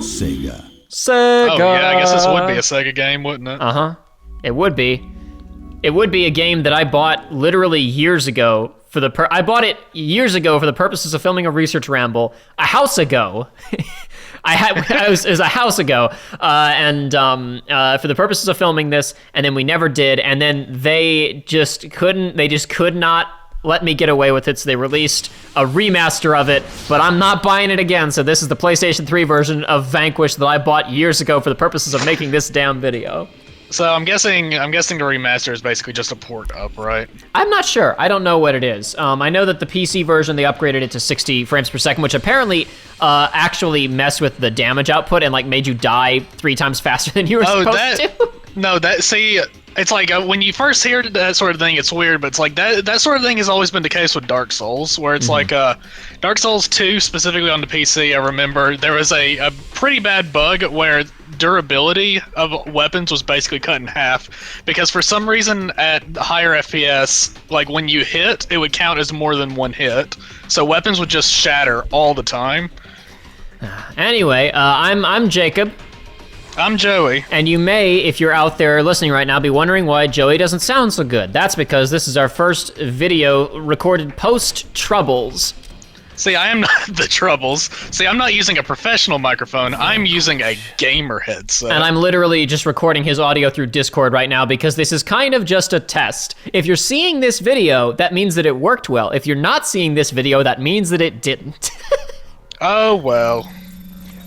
Sega. Sega. Oh yeah, I guess this would be a Sega game, wouldn't it? Uh-huh. It would be. It would be a game that I bought literally years ago I bought it years ago for the purposes of filming a research ramble a house ago. It was a house ago, and for the purposes of filming this, and then we never did, and then they just could not let me get away with it, so they released a remaster of it, but I'm not buying it again, so this is the PlayStation 3 version of Vanquish that I bought years ago for the purposes of making this damn video. So I'm guessing the remaster is basically just a port up, right? I'm not sure. I don't know what it is. I know that the PC version, they upgraded it to 60 frames per second, which apparently actually messed with the damage output and like made you die 3 times faster than you were supposed to. No, see, it's like when you first hear that sort of thing, it's weird, but it's like that sort of thing has always been the case with Dark Souls, where it's like Dark Souls 2, specifically on the PC, I remember there was a pretty bad bug where durability of weapons was basically cut in half, because for some reason at higher FPS, like when you hit, it would count as more than one hit, so weapons would just shatter all the time. Anyway, I'm Jacob. I'm Joey. And you may, if you're out there listening right now, be wondering why Joey doesn't sound so good. That's because this is our first video recorded post-Troubles. See, I am not the Troubles. See, I'm not using a professional microphone. I'm using a gamer headset. And I'm literally just recording his audio through Discord right now because this is kind of just a test. If you're seeing this video, that means that it worked well. If you're not seeing this video, that means that it didn't. Oh, well.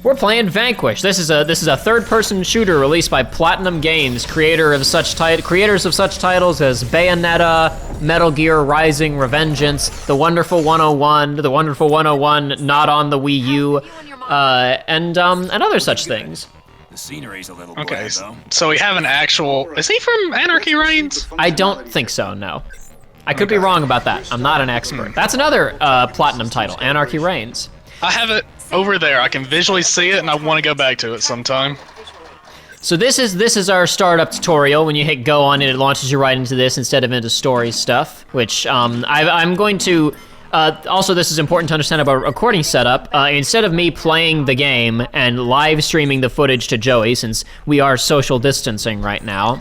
We're playing Vanquish. This is a third-person shooter released by Platinum Games, creators of such titles as Bayonetta, Metal Gear Rising, Revengeance, The Wonderful 101, not on the Wii U, and other such things. The scenery's a little okay, bland, though. So we have an actual. Is he from Anarchy Reigns? I don't think so. No, I could be wrong about that. I'm not an expert. That's another Platinum title, Anarchy Reigns. I have it over there. I can visually see it, and I want to go back to it sometime. So this is our startup tutorial. When you hit go on it, it launches you right into this instead of into story stuff, which I'm going to... also, this is important to understand about recording setup. Instead of me playing the game and live streaming the footage to Joey, since we are social distancing right now,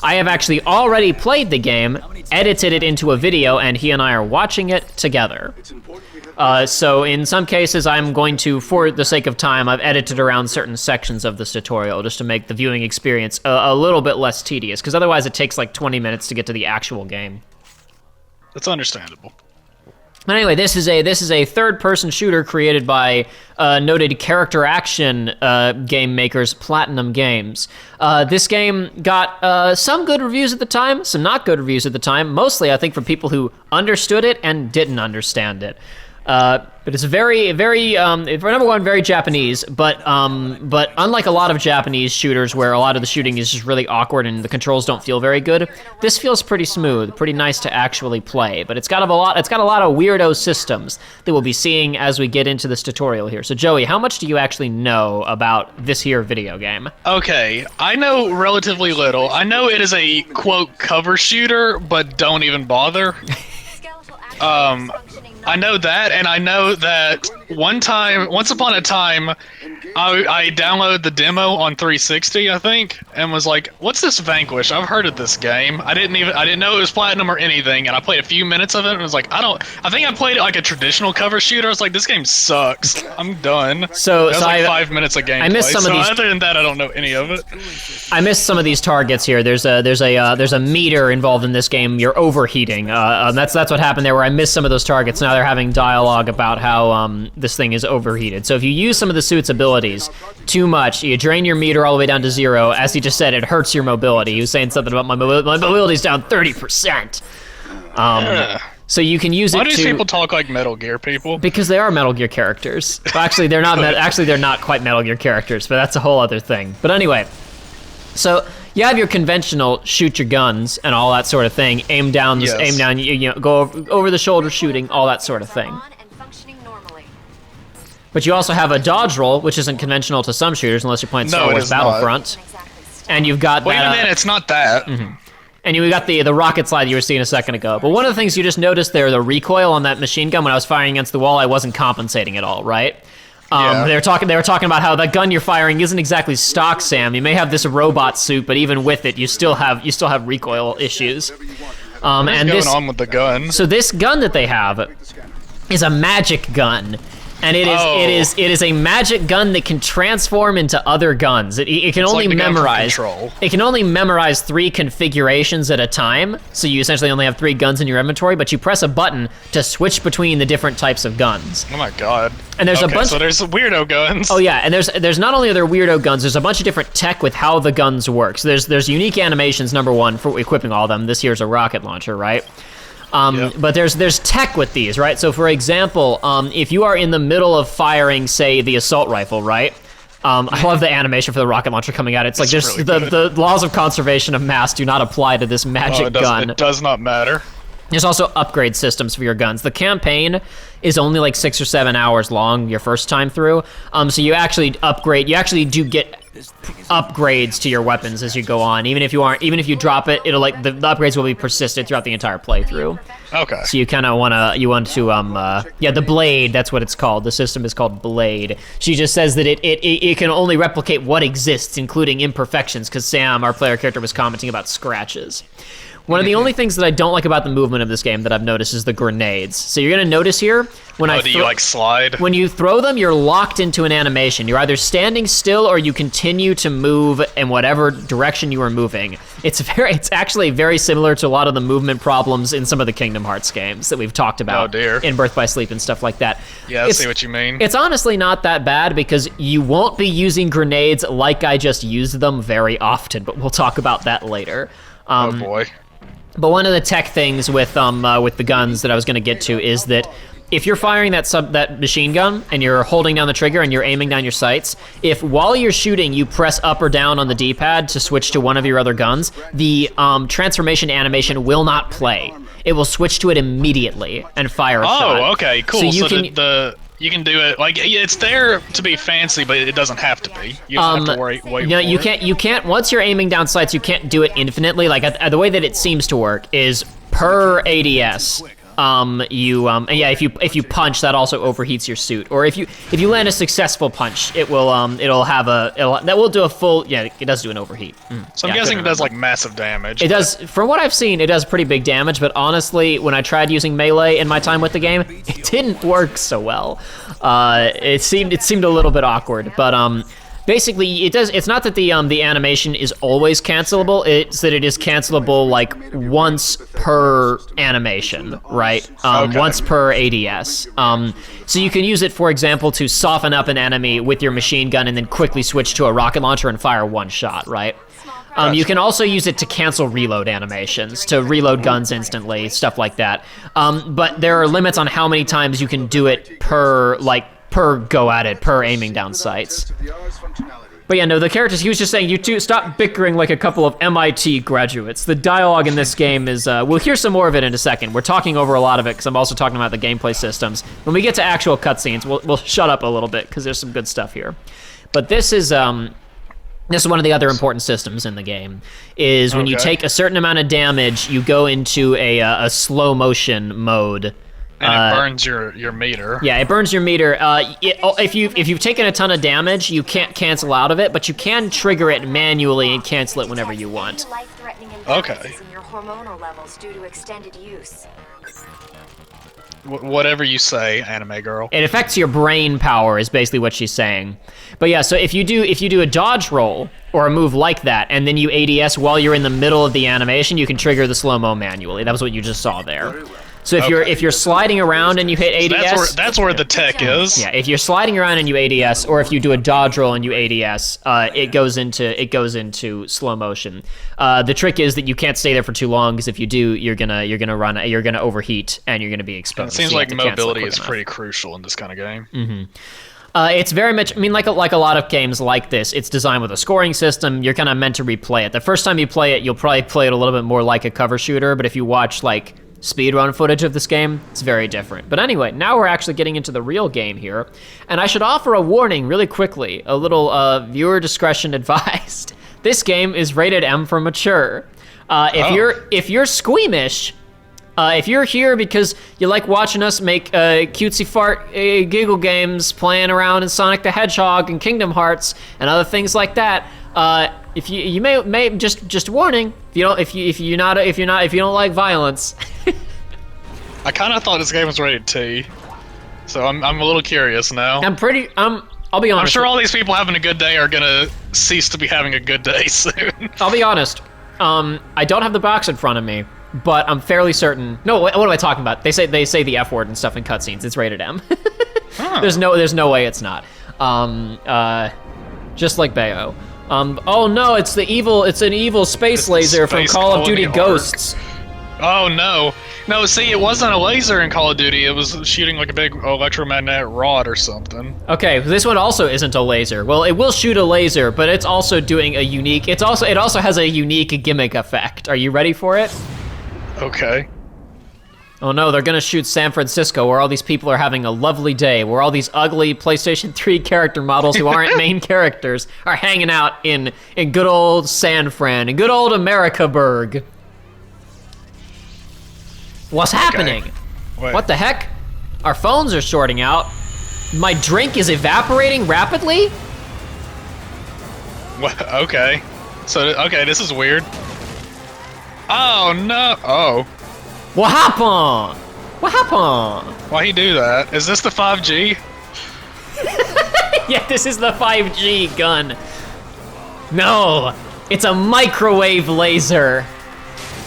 I have actually already played the game, edited it into a video, and he and I are watching it together. So in some cases, I'm going to, for the sake of time, I've edited around certain sections of this tutorial just to make the viewing experience a little bit less tedious, because otherwise it takes like 20 minutes to get to the actual game. That's understandable. But anyway, this is a third-person shooter created by noted character action game makers Platinum Games. This game got some good reviews at the time, some not good reviews at the time. Mostly, I think, from people who understood it and didn't understand it. But it's very, very, for number one, very Japanese, but unlike a lot of Japanese shooters where a lot of the shooting is just really awkward and the controls don't feel very good, this feels pretty smooth, pretty nice to actually play, but it's got a lot of weirdo systems that we'll be seeing as we get into this tutorial here. So Joey, how much do you actually know about this here video game? Okay, I know relatively little. I know it is a, quote, cover shooter, but don't even bother. I know that, and I know that once upon a time, I downloaded the demo on 360, I think, and was like, "What's this Vanquish? I've heard of this game." I didn't know it was Platinum or anything, and I played a few minutes of it, and was like, I think I played it like a traditional cover shooter. I was like, "This game sucks. I'm done." So it was like 5 minutes of gameplay. I missed some of these. Other than that, I don't know any of it. I missed some of these targets here. There's a meter involved in this game. You're overheating. That's what happened there, where I missed some of those targets. Now they're having dialogue about how this thing is overheated. So if you use some of the suit's abilities too much, you drain your meter all the way down to 0. As he just said, it hurts your mobility. He was saying something about my mobility's down 30%. So you can use it to... Why do these people talk like Metal Gear people? Because they are Metal Gear characters. Well, actually, they're not. They're not quite Metal Gear characters, but that's a whole other thing. But anyway, so you have your conventional shoot your guns and all that sort of thing. Aim down, go over the shoulder shooting, all that sort of thing. But you also have a dodge roll, which isn't conventional to some shooters unless you're playing Star Wars Battlefront. And you've got Wait a minute, it's not that. Mm-hmm. And you got the rocket slide you were seeing a second ago. But one of the things you just noticed there, the recoil on that machine gun when I was firing against the wall, I wasn't compensating at all, right? Yeah. They were talking about how the gun you're firing isn't exactly stock, Sam. You may have this robot suit, but even with it, you still have recoil issues. What's going on with the gun? So this gun that they have is a magic gun. And it is a magic gun that can transform into other guns. It can only memorize. It can only memorize 3 configurations at a time. So you essentially only have 3 guns in your inventory, but you press a button to switch between the different types of guns. Oh my god! And there's a bunch. So there's weirdo guns. Oh yeah, and there's not only other weirdo guns. There's a bunch of different tech with how the guns work. So there's unique animations. Number 1 for equipping all of them. This here's a rocket launcher, right? But there's tech with these, right? So for example, if you are in the middle of firing, say, the assault rifle, right? I love the animation for the rocket launcher coming out. It's like there's really the laws of conservation of mass do not apply to this magic gun. It does not matter. There's also upgrade systems for your guns. The campaign is only like 6 or 7 hours long your first time through. So you actually upgrade. You actually do get upgrades to your weapons as you go on. Even if you drop it, it'll like the upgrades will be persistent throughout the entire playthrough. Okay. So you kind of want to the blade. That's what it's called. The system is called Blade. She just says that it can only replicate what exists, including imperfections. Because Sam, our player character, was commenting about scratches. One of the only things that I don't like about the movement of this game that I've noticed is the grenades. So you're gonna notice here do you like slide? When you throw them, you're locked into an animation. You're either standing still or you continue to move in whatever direction you are moving. It's actually very similar to a lot of the movement problems in some of the Kingdom Hearts games that we've talked about in Birth by Sleep and stuff like that. Yeah, I see what you mean. It's honestly not that bad because you won't be using grenades like I just used them very often, but we'll talk about that later. Oh boy. But one of the tech things with the guns that I was going to get to is that if you're firing that machine gun and you're holding down the trigger and you're aiming down your sights, if while you're shooting you press up or down on the D-pad to switch to one of your other guns, the transformation animation will not play. It will switch to it immediately and fire a shot. Oh, okay, cool. You can do it like it's there to be fancy, but it doesn't have to be. You don't have to wait. No, you can't. You can't. Once you're aiming down sights, you can't do it infinitely. Like the way that it seems to work is per ADS. If you punch, that also overheats your suit. Or if you land a successful punch, that will do a full. Yeah, it does do an overheat. So I'm guessing it does like massive damage. It does. From what I've seen, it does pretty big damage. But honestly, when I tried using melee in my time with the game, it didn't work so well. It seemed a little bit awkward. But basically, it does. It's not that the animation is always cancelable. It's that it is cancelable like once per animation, right? Once per ADS. So you can use it, for example, to soften up an enemy with your machine gun and then quickly switch to a rocket launcher and fire one shot, right? You can also use it to cancel reload animations, to reload guns instantly, stuff like that. But there are limits on how many times you can do it per go at it, per aiming down sights. But yeah, no, the characters, he was just saying, you two, stop bickering like a couple of MIT graduates. The dialogue in this game is, we'll hear some more of it in a second. We're talking over a lot of it because I'm also talking about the gameplay systems. When we get to actual cutscenes, we'll shut up a little bit because there's some good stuff here. But this is one of the other important systems in the game, is when you take a certain amount of damage, you go into a slow motion mode. And it burns your meter. Yeah, it burns your meter. If you've taken a ton of damage, you can't cancel out of it, but you can trigger it manually and cancel it whenever you want. Okay. Your hormonal levels due to extended use. Whatever you say, anime girl. It affects your brain power, is basically what she's saying. But yeah, so if you do a dodge roll or a move like that, and then you ADS while you're in the middle of the animation, you can trigger the slow-mo manually. That was what you just saw there. So if you're sliding around and you hit ADS, so that's where the tech is. Yeah, if you're sliding around and you ADS, or if you do a dodge roll and you ADS, it goes into slow motion. The trick is that you can't stay there for too long, because if you do, you're gonna overheat and you're gonna be exposed. It seems like mobility is pretty crucial in this kind of game. Mm-hmm. It's very much, like a lot of games like this, it's designed with a scoring system. You're kind of meant to replay it. The first time you play it, you'll probably play it a little bit more like a cover shooter, but if you watch like speedrun footage of this game, it's very different. But anyway, now we're actually getting into the real game here, and I should offer a warning really quickly, a little viewer discretion advised. This game is rated M for mature. If you're squeamish, If you're here because you like watching us make cutesy fart giggle games, playing around in Sonic the Hedgehog and Kingdom Hearts and other things like that, if you may just warning, if you don't like violence. I kind of thought this game was rated T, so I'm a little curious now. I'll be honest. I'm sure all these people having a good day are gonna cease to be having a good day soon. I'll be honest. I don't have the box in front of me, but I'm fairly certain. No, what am I talking about? They say the F word and stuff in cutscenes. It's rated M. Huh. There's no way it's not. Just like Bayo. Oh no, it's an evil space laser from Call of Duty Ghosts. Oh no. No, see, it wasn't a laser in Call of Duty. It was shooting like a big electromagnetic rod or something. Okay, this one also isn't a laser. Well, it will shoot a laser, but it's also doing a unique. It also has a unique gimmick effect. Are you ready for it? Okay. Oh no, they're gonna shoot San Francisco, where all these people are having a lovely day, where all these ugly PlayStation 3 character models who aren't main characters are hanging out in good old San Fran, in good old Americaburg. What's happening? Wait. What the heck? Our phones are shorting out. My drink is evaporating rapidly? What? Okay. Okay, this is weird. Oh no! Oh. What happened? What happened? Why he do that? Is this the 5G? Yeah, this is the 5G gun. No, it's a microwave laser.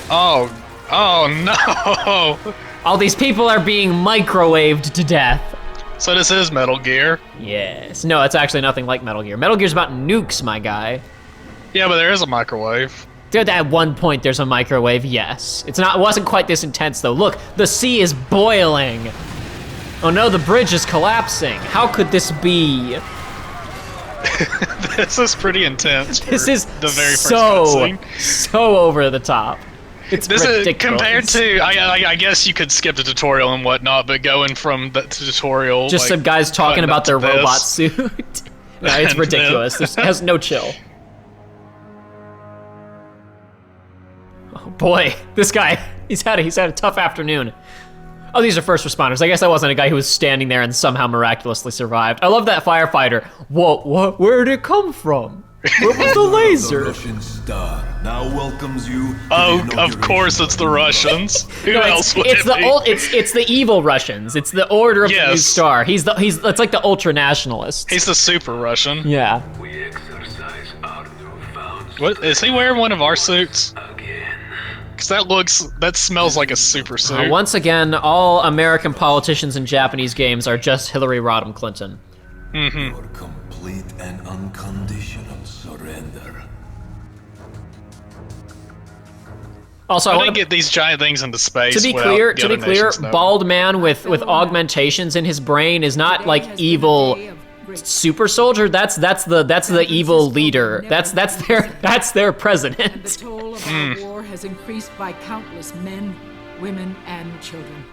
Oh no! All these people are being microwaved to death. So this is Metal Gear. Yes. No, it's actually nothing like Metal Gear. Metal Gear's about nukes, my guy. Yeah, but there is a microwave. Dude, at one point there's a microwave, yes. It wasn't quite this intense though. Look, the sea is boiling. Oh no, the bridge is collapsing. How could this be? This is pretty intense. This is the very first cutscene. so over the top. It's This ridiculous. is compared to. I guess you could skip the tutorial and whatnot, but going from the tutorial, just like, some guys talking cutting about up their to this. robot suit. No, it's And ridiculous. This has no chill. Oh boy, this guy, he's had a tough afternoon. Oh, these are first responders. I guess that wasn't a guy who was standing there and somehow miraculously survived. I love that firefighter. What, where did it come from? Where was the laser? The Russian star now welcomes you. Oh, of course it's the Russians. Who else would it be? It's the evil Russians. It's the Order of the New Yes. Star. It's like the ultra nationalists. He's the super Russian. Yeah. We exercise our newfound What is he wearing? One of our suits? again. Because that smells like a super suit. Once again, all American politicians in Japanese games are just Hillary Rodham Clinton. Mm-hmm. For complete and unconditional surrender. Also, I I want didn't get these giant things into space. to be without clear, the other nations knowing. bald man with augmentations in his brain is not like evil super soldier. That's the evil leader. That's their The president. toll of our war has increased by countless men, women, and children.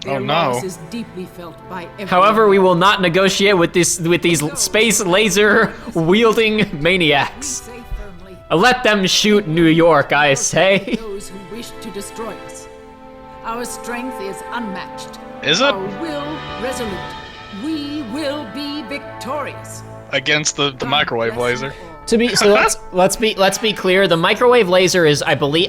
Their Oh, no. loss is deeply felt by everyone. However, we will not negotiate with these space laser wielding maniacs. Say firmly, Let them shoot New York, I say. those who wish to destroy us. Our strength is unmatched. Is it? Our will resolute. We will be victorious. Against the microwave laser. Let's be clear. The microwave laser is, I believe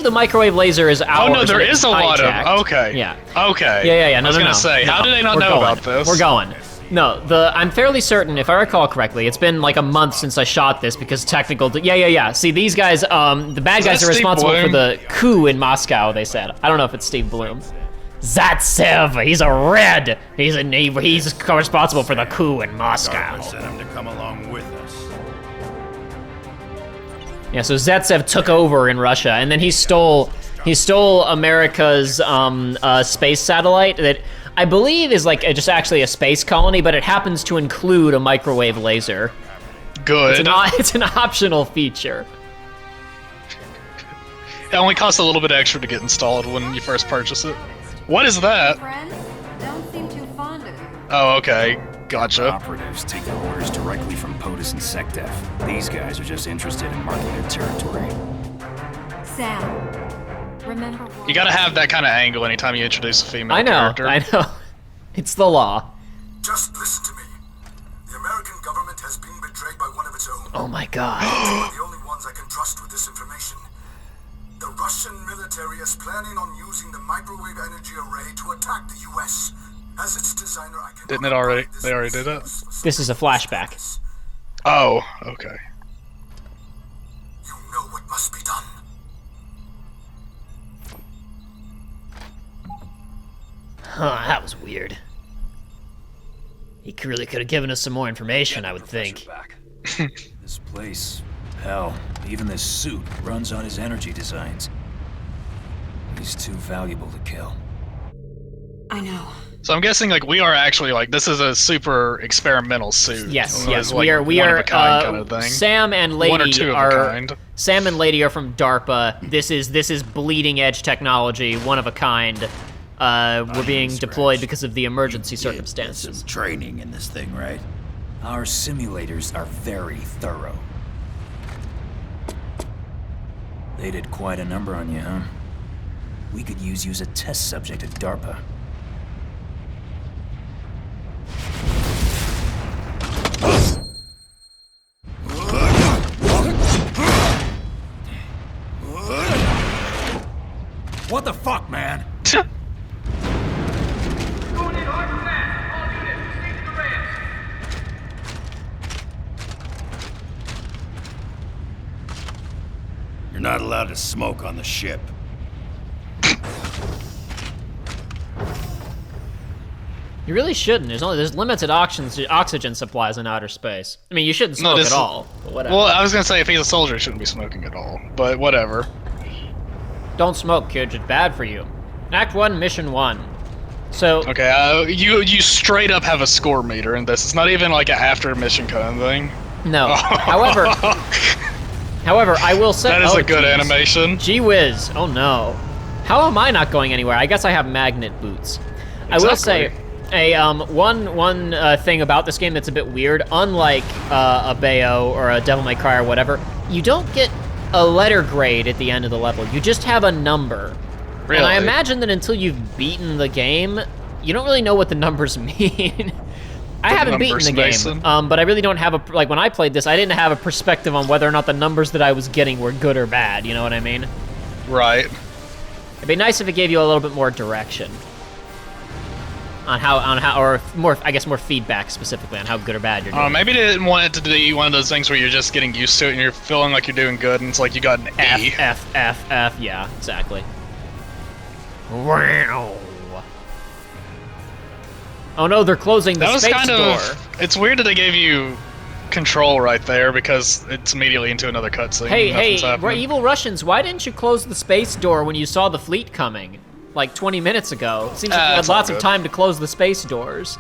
the microwave laser is ours. Oh no, there and is it's a lot hijacked. of. Okay. Yeah. Okay. Yeah. No, I was no, gonna no. say, No, how do they not we're know going. about this? We're going. No, I'm fairly certain, if I recall correctly, it's been like a month since I shot this because technical. Yeah. See, these guys, the bad guys that are Steve responsible for Bloom? the coup in Moscow. They said. I don't know if it's Steve Bloom. Zatsev, he's a red. He's responsible for the coup in Moscow. Sent him to come along with us. Yeah, so Zatsev took over in Russia, and then he stole America's space satellite that I believe is like just actually a space colony, but it happens to include a microwave laser. Good. It's an optional feature. It only costs a little bit extra to get installed when you first purchase it. What is that? Friends don't seem too fond of you. Oh, okay. Gotcha. Operatives take their orders directly from POTUS and SecDef. These guys are just interested in marking their territory. Sam, remember You gotta have that kind of angle anytime you introduce a female I know, character. I know. It's the law. Just listen to me. The American government has been betrayed by one of its own. Oh my god. They are the only ones I can trust with this information. The Russian military is planning on using the microwave energy array to attack the U.S. As its designer, I can. Didn't it already? They already did it. This is a flashback. Oh, okay. You know what must be done. Huh, that was weird. He really could have given us some more information, I would think. Back. This place, hell, even this suit runs on his energy designs. He's too valuable to kill. I know. So I'm guessing like we are actually like this is a super experimental suit. Yes, It's yes, like we are. one of a kind kind of thing. Sam and Lady One or two of a are. kind. Sam and Lady are from DARPA. This is bleeding edge technology, one of a kind. We're being deployed because of the emergency circumstances. Some training in this thing, right? Our simulators are very thorough. They did quite a number on you, huh? We could use you as a test subject at DARPA. What the fuck, man? You're not allowed to smoke on the ship. You really shouldn't. There's limited oxygen supplies in outer space. I mean, you shouldn't smoke this at all. But whatever. Well, I was gonna say if he's a soldier, he shouldn't be smoking at all. But whatever. Don't smoke, kids. It's bad for you. Act 1, Mission 1. So, Okay, you straight up have a score meter in this. It's not even like an after mission kind of thing. no. However, I will say... That is oh, a good geez. animation. Gee whiz. Oh, no. How am I not going anywhere? I guess I have magnet boots. I will say, one thing about this game that's a bit weird, unlike a Bayo or a Devil May Cry or whatever, you don't get a letter grade at the end of the level. You just have a number. Really? And I imagine that until you've beaten the game, you don't really know what the numbers mean. I haven't beaten the Mason. game, but I really don't have like when I played this, I didn't have a perspective on whether or not the numbers that I was getting were good or bad, you know what I mean? Right. It'd be nice if it gave you a little bit more direction on how, or more, I guess more feedback specifically on how good or bad you're doing. Maybe they didn't want it to be one of those things where you're just getting used to it and you're feeling like you're doing good, and it's like you got an E. F, yeah, exactly. Wow. Oh no, they're closing the That was space kind door. of. It's weird that they gave you control right there because it's immediately into another cutscene. Hey, Nothing's happening. evil Russians, why didn't you close the space door when you saw the fleet coming? Like 20 minutes ago. It seems like you had it's all lots of good. time to close the space doors.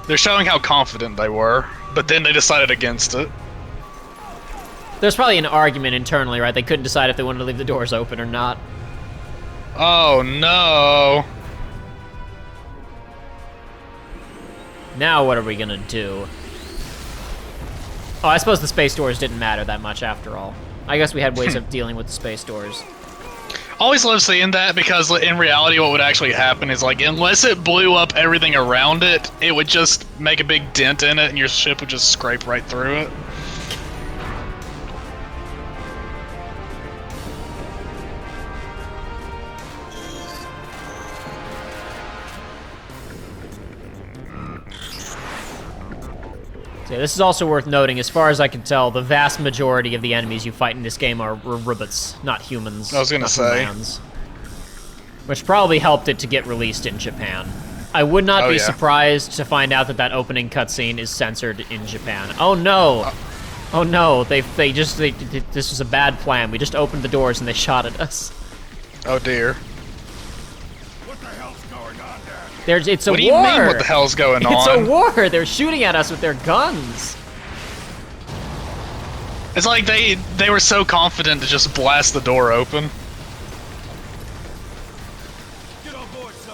They're showing how confident they were, but then they decided against it. There's probably an argument internally, right? They couldn't decide if they wanted to leave the doors open or not. Oh no. Now what are we gonna do? Oh, I suppose the space doors didn't matter that much after all. I guess we had ways of dealing with the space doors. Always love seeing that because in reality what would actually happen is like unless it blew up everything around it, it would just make a big dent in it and your ship would just scrape right through it. So yeah, this is also worth noting, as far as I can tell, the vast majority of the enemies you fight in this game are robots, not humans. I was gonna not say. humans. Which probably helped it to get released in Japan. I would not be yeah. surprised to find out that opening cutscene is censored in Japan. Oh no! Oh no, this was a bad plan. We just opened the doors and they shot at us. Oh dear. What the hell's going on there? It's a war! What do you mean what the hell's going on? It's a war! They're shooting at us with their guns! It's like they were so confident to just blast the door open. Get on board, sir.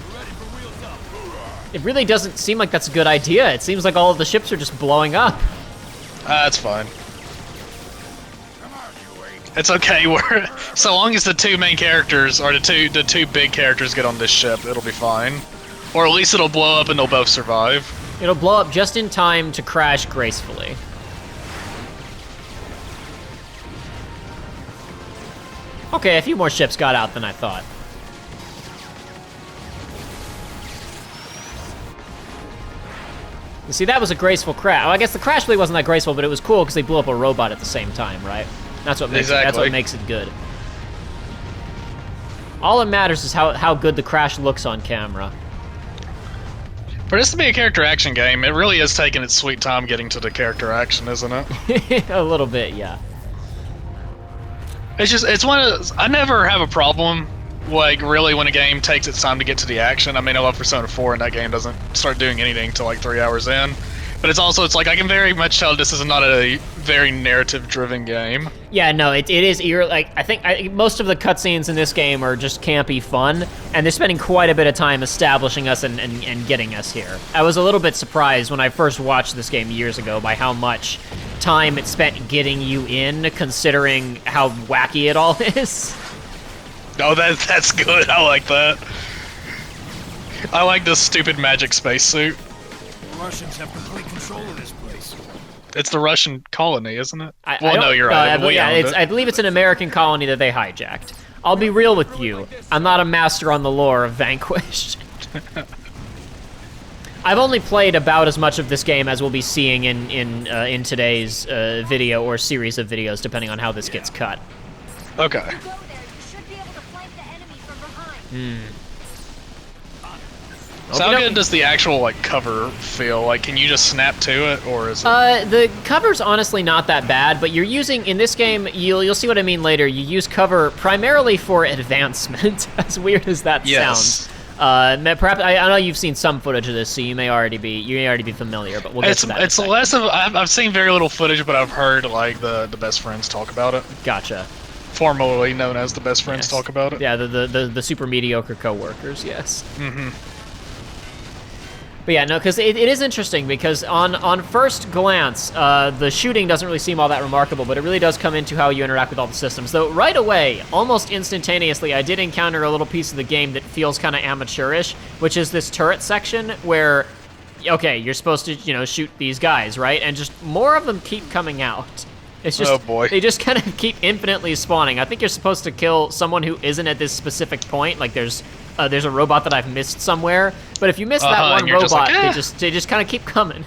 We're ready for wheels up. It really doesn't seem like that's a good idea. It seems like all of the ships are just blowing up. That's fine. Come on, you It's okay. We're so long as the two main characters or the two big characters get on this ship, it'll be fine. Or at least it'll blow up and they'll both survive. It'll blow up just in time to crash gracefully. Okay, a few more ships got out than I thought. You see, that was a graceful crash. Well, I guess the crash really wasn't that graceful, but it was cool because they blew up a robot at the same time, right? That's what makes that's what makes it good. All that matters is how good the crash looks on camera. For this to be a character action game, it really is taking its sweet time getting to the character action, isn't it? A little bit, yeah. It's one of those, I never have a problem, like, really when a game takes its time to get to the action. I mean, I love Persona 4 and that game doesn't start doing anything till like 3 hours in. But it's like, I can very much tell this is not a very narrative-driven game. Yeah, no, it is, like, I think most of the cutscenes in this game are just campy fun, and they're spending quite a bit of time establishing us and getting us here. I was a little bit surprised when I first watched this game years ago by how much time it spent getting you in, considering how wacky it all is. Oh, that's good. I like that. I like this stupid magic spacesuit. The Russians have complete control of this place. It's the Russian colony, isn't it? No, you're right. I believe it's an American colony that they hijacked. I'll be real with you. I'm not a master on the lore of Vanquish. I've only played about as much of this game as we'll be seeing in today's video or series of videos, depending on how this gets cut. Okay. So how good does the actual like cover feel? Like, can you just snap to it, or is it? The cover's honestly not that bad, but you're using in this game. You'll see what I mean later. You use cover primarily for advancement. As weird as that sounds. Perhaps I know you've seen some footage of this, so you may already be familiar. But we'll get to that. It's less of I've seen very little footage, but I've heard like the best friends talk about it. Gotcha. Formerly known as the best friends talk about it. Yeah, the super mediocre coworkers. Yes. Mm-hmm. But yeah, no, because it is interesting because on first glance, the shooting doesn't really seem all that remarkable, but it really does come into how you interact with all the systems. Though right away, almost instantaneously, I did encounter a little piece of the game that feels kind of amateurish, which is this turret section where, okay, you're supposed to, shoot these guys, right? And just more of them keep coming out. It's just, oh boy. They just kind of keep infinitely spawning. I think you're supposed to kill someone who isn't at this specific point. Like there's a robot that I've missed somewhere, but if you miss that one robot, they just kind of keep coming.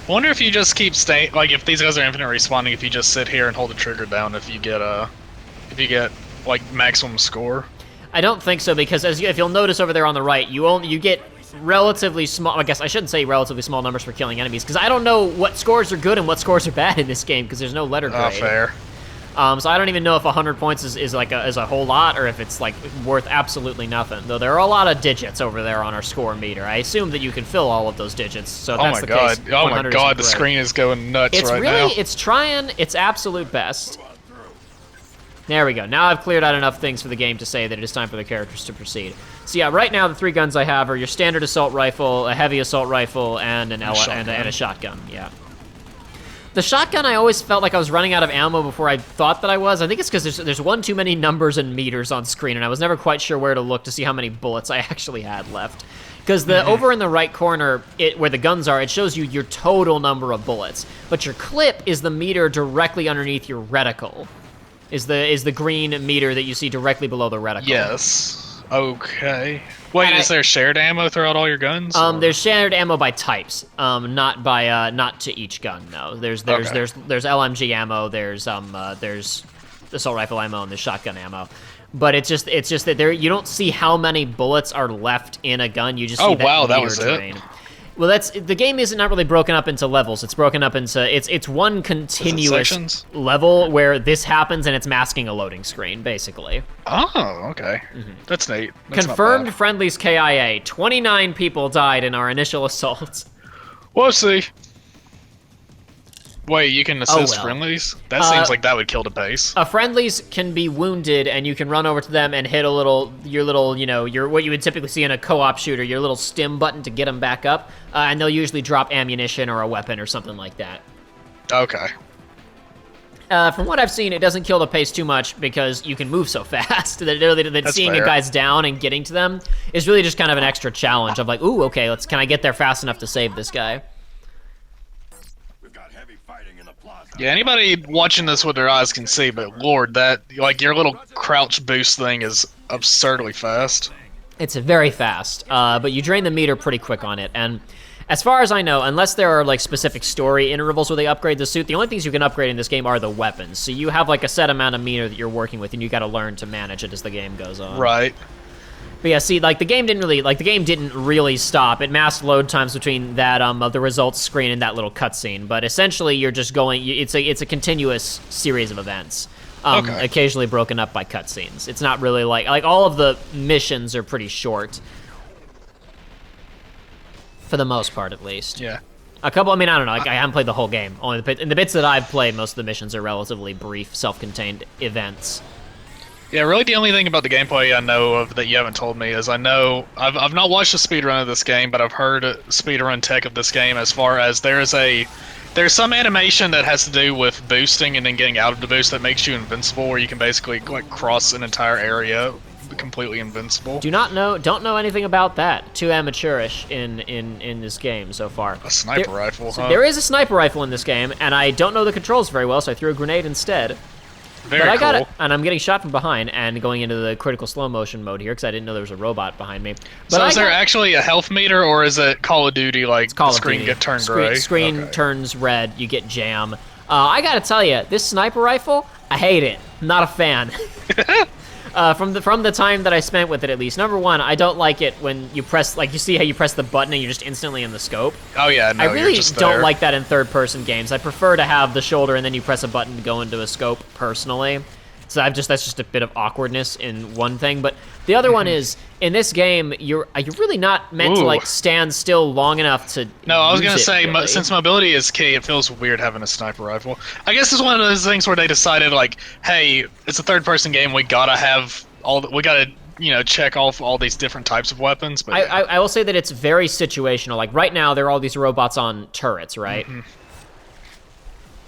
I wonder if you just keep staying, like if these guys are infinite respawning, if you just sit here and hold the trigger down, if you get like maximum score. I don't think so, because if you'll notice over there on the right, you get relatively small. I guess I shouldn't say relatively small numbers for killing enemies, because I don't know what scores are good and what scores are bad in this game, because there's no letter grade. Oh, fair. So I don't even know if 100 points is a whole lot, or if it's like worth absolutely nothing. Though there are a lot of digits over there on our score meter. I assume that you can fill all of those digits. So that's the case. Oh my god! The screen is going nuts now. It's trying its absolute best. There we go. Now I've cleared out enough things for the game to say that it is time for the characters to proceed. So yeah, right now the three guns I have are your standard assault rifle, a heavy assault rifle, and a shotgun. Yeah. The shotgun, I always felt like I was running out of ammo before I thought that I was. I think it's because there's one too many numbers and meters on screen, and I was never quite sure where to look to see how many bullets I actually had left. Because over in the right corner, where the guns are, it shows you your total number of bullets. But your clip is the meter directly underneath your reticle. Is the green meter that you see directly below the reticle. Yes. Okay. Wait, is there shared ammo throughout all your guns? There's shared ammo by types, not to each gun. No, there's LMG ammo, there's assault rifle ammo, and there's shotgun ammo. But it's just that you don't see how many bullets are left in a gun. You just see that was terrain. Well, the game is not really broken up into levels. It's broken up into it's one continuous level where this happens and it's masking a loading screen, basically. Oh, okay. That's neat. That's Confirmed friendlies KIA. 29 people died in our initial assault. We'll see. Wait, you can assist friendlies? That seems like that would kill the base. Friendlies can be wounded, and you can run over to them and hit your what you would typically see in a co-op shooter, your little stim button to get them back up, and they'll usually drop ammunition or a weapon or something like that. Okay. From what I've seen, it doesn't kill the pace too much because you can move so fast that seeing fair. a guy's down and getting to them is really just kind of an extra challenge of like, ooh, okay, can I get there fast enough to save this guy? Yeah, anybody watching this with their eyes can see, but Lord, that like your little crouch boost thing is absurdly fast. It's very fast, but you drain the meter pretty quick on it. And as far as I know, unless there are like specific story intervals where they upgrade the suit, the only things you can upgrade in this game are the weapons. So you have like a set amount of meter that you're working with, and you got to learn to manage it as the game goes on. Right. But yeah, see, like the game didn't really stop. It masked load times between that of the results screen and that little cutscene. But essentially, you're just going. It's a continuous series of events, Okay. occasionally broken up by cutscenes. It's not really like all of the missions are pretty short, for the most part, at least. Yeah. A couple. I mean, I don't know. Like, I haven't played the whole game. Only in the bits that I've played, most of the missions are relatively brief, self-contained events. Yeah, really the only thing about the gameplay I know of that you haven't told me is I've not watched a speedrun of this game, but I've heard speedrun tech of this game as far as there's some animation that has to do with boosting and then getting out of the boost that makes you invincible, where you can basically like cross an entire area completely invincible. Don't know anything about that. Too amateurish in this game so far. A sniper rifle, huh? There is a sniper rifle in this game, and I don't know the controls very well, so I threw a grenade instead. Very But I got cool. it, and I'm getting shot from behind and going into the critical slow motion mode here because I didn't know there was a robot behind me. But So is there actually a health meter, or is it Call of Duty like Call the of screen Duty. get turned gray? Screen Okay. turns red, you get jam. I gotta tell you, this sniper rifle, I hate it. Not a fan. From the time that I spent with it, at least. Number one, I don't like it when you press, like, you see how you press the button and you're just instantly in the scope. Oh yeah, no, I you're really just don't there. like that in third-person games. I prefer to have the shoulder and then you press a button to go into a scope, personally. So that's just a bit of awkwardness in one thing. But the other one is, in this game, you're really not meant to, Ooh. like, stand still long enough to No, I was use gonna it, say, really. since mobility is key, it feels weird having a sniper rifle. I guess it's one of those things where they decided, like, hey, it's a third-person game, we gotta check off all these different types of weapons. But I will say that it's very situational. Like, right now, there are all these robots on turrets, right?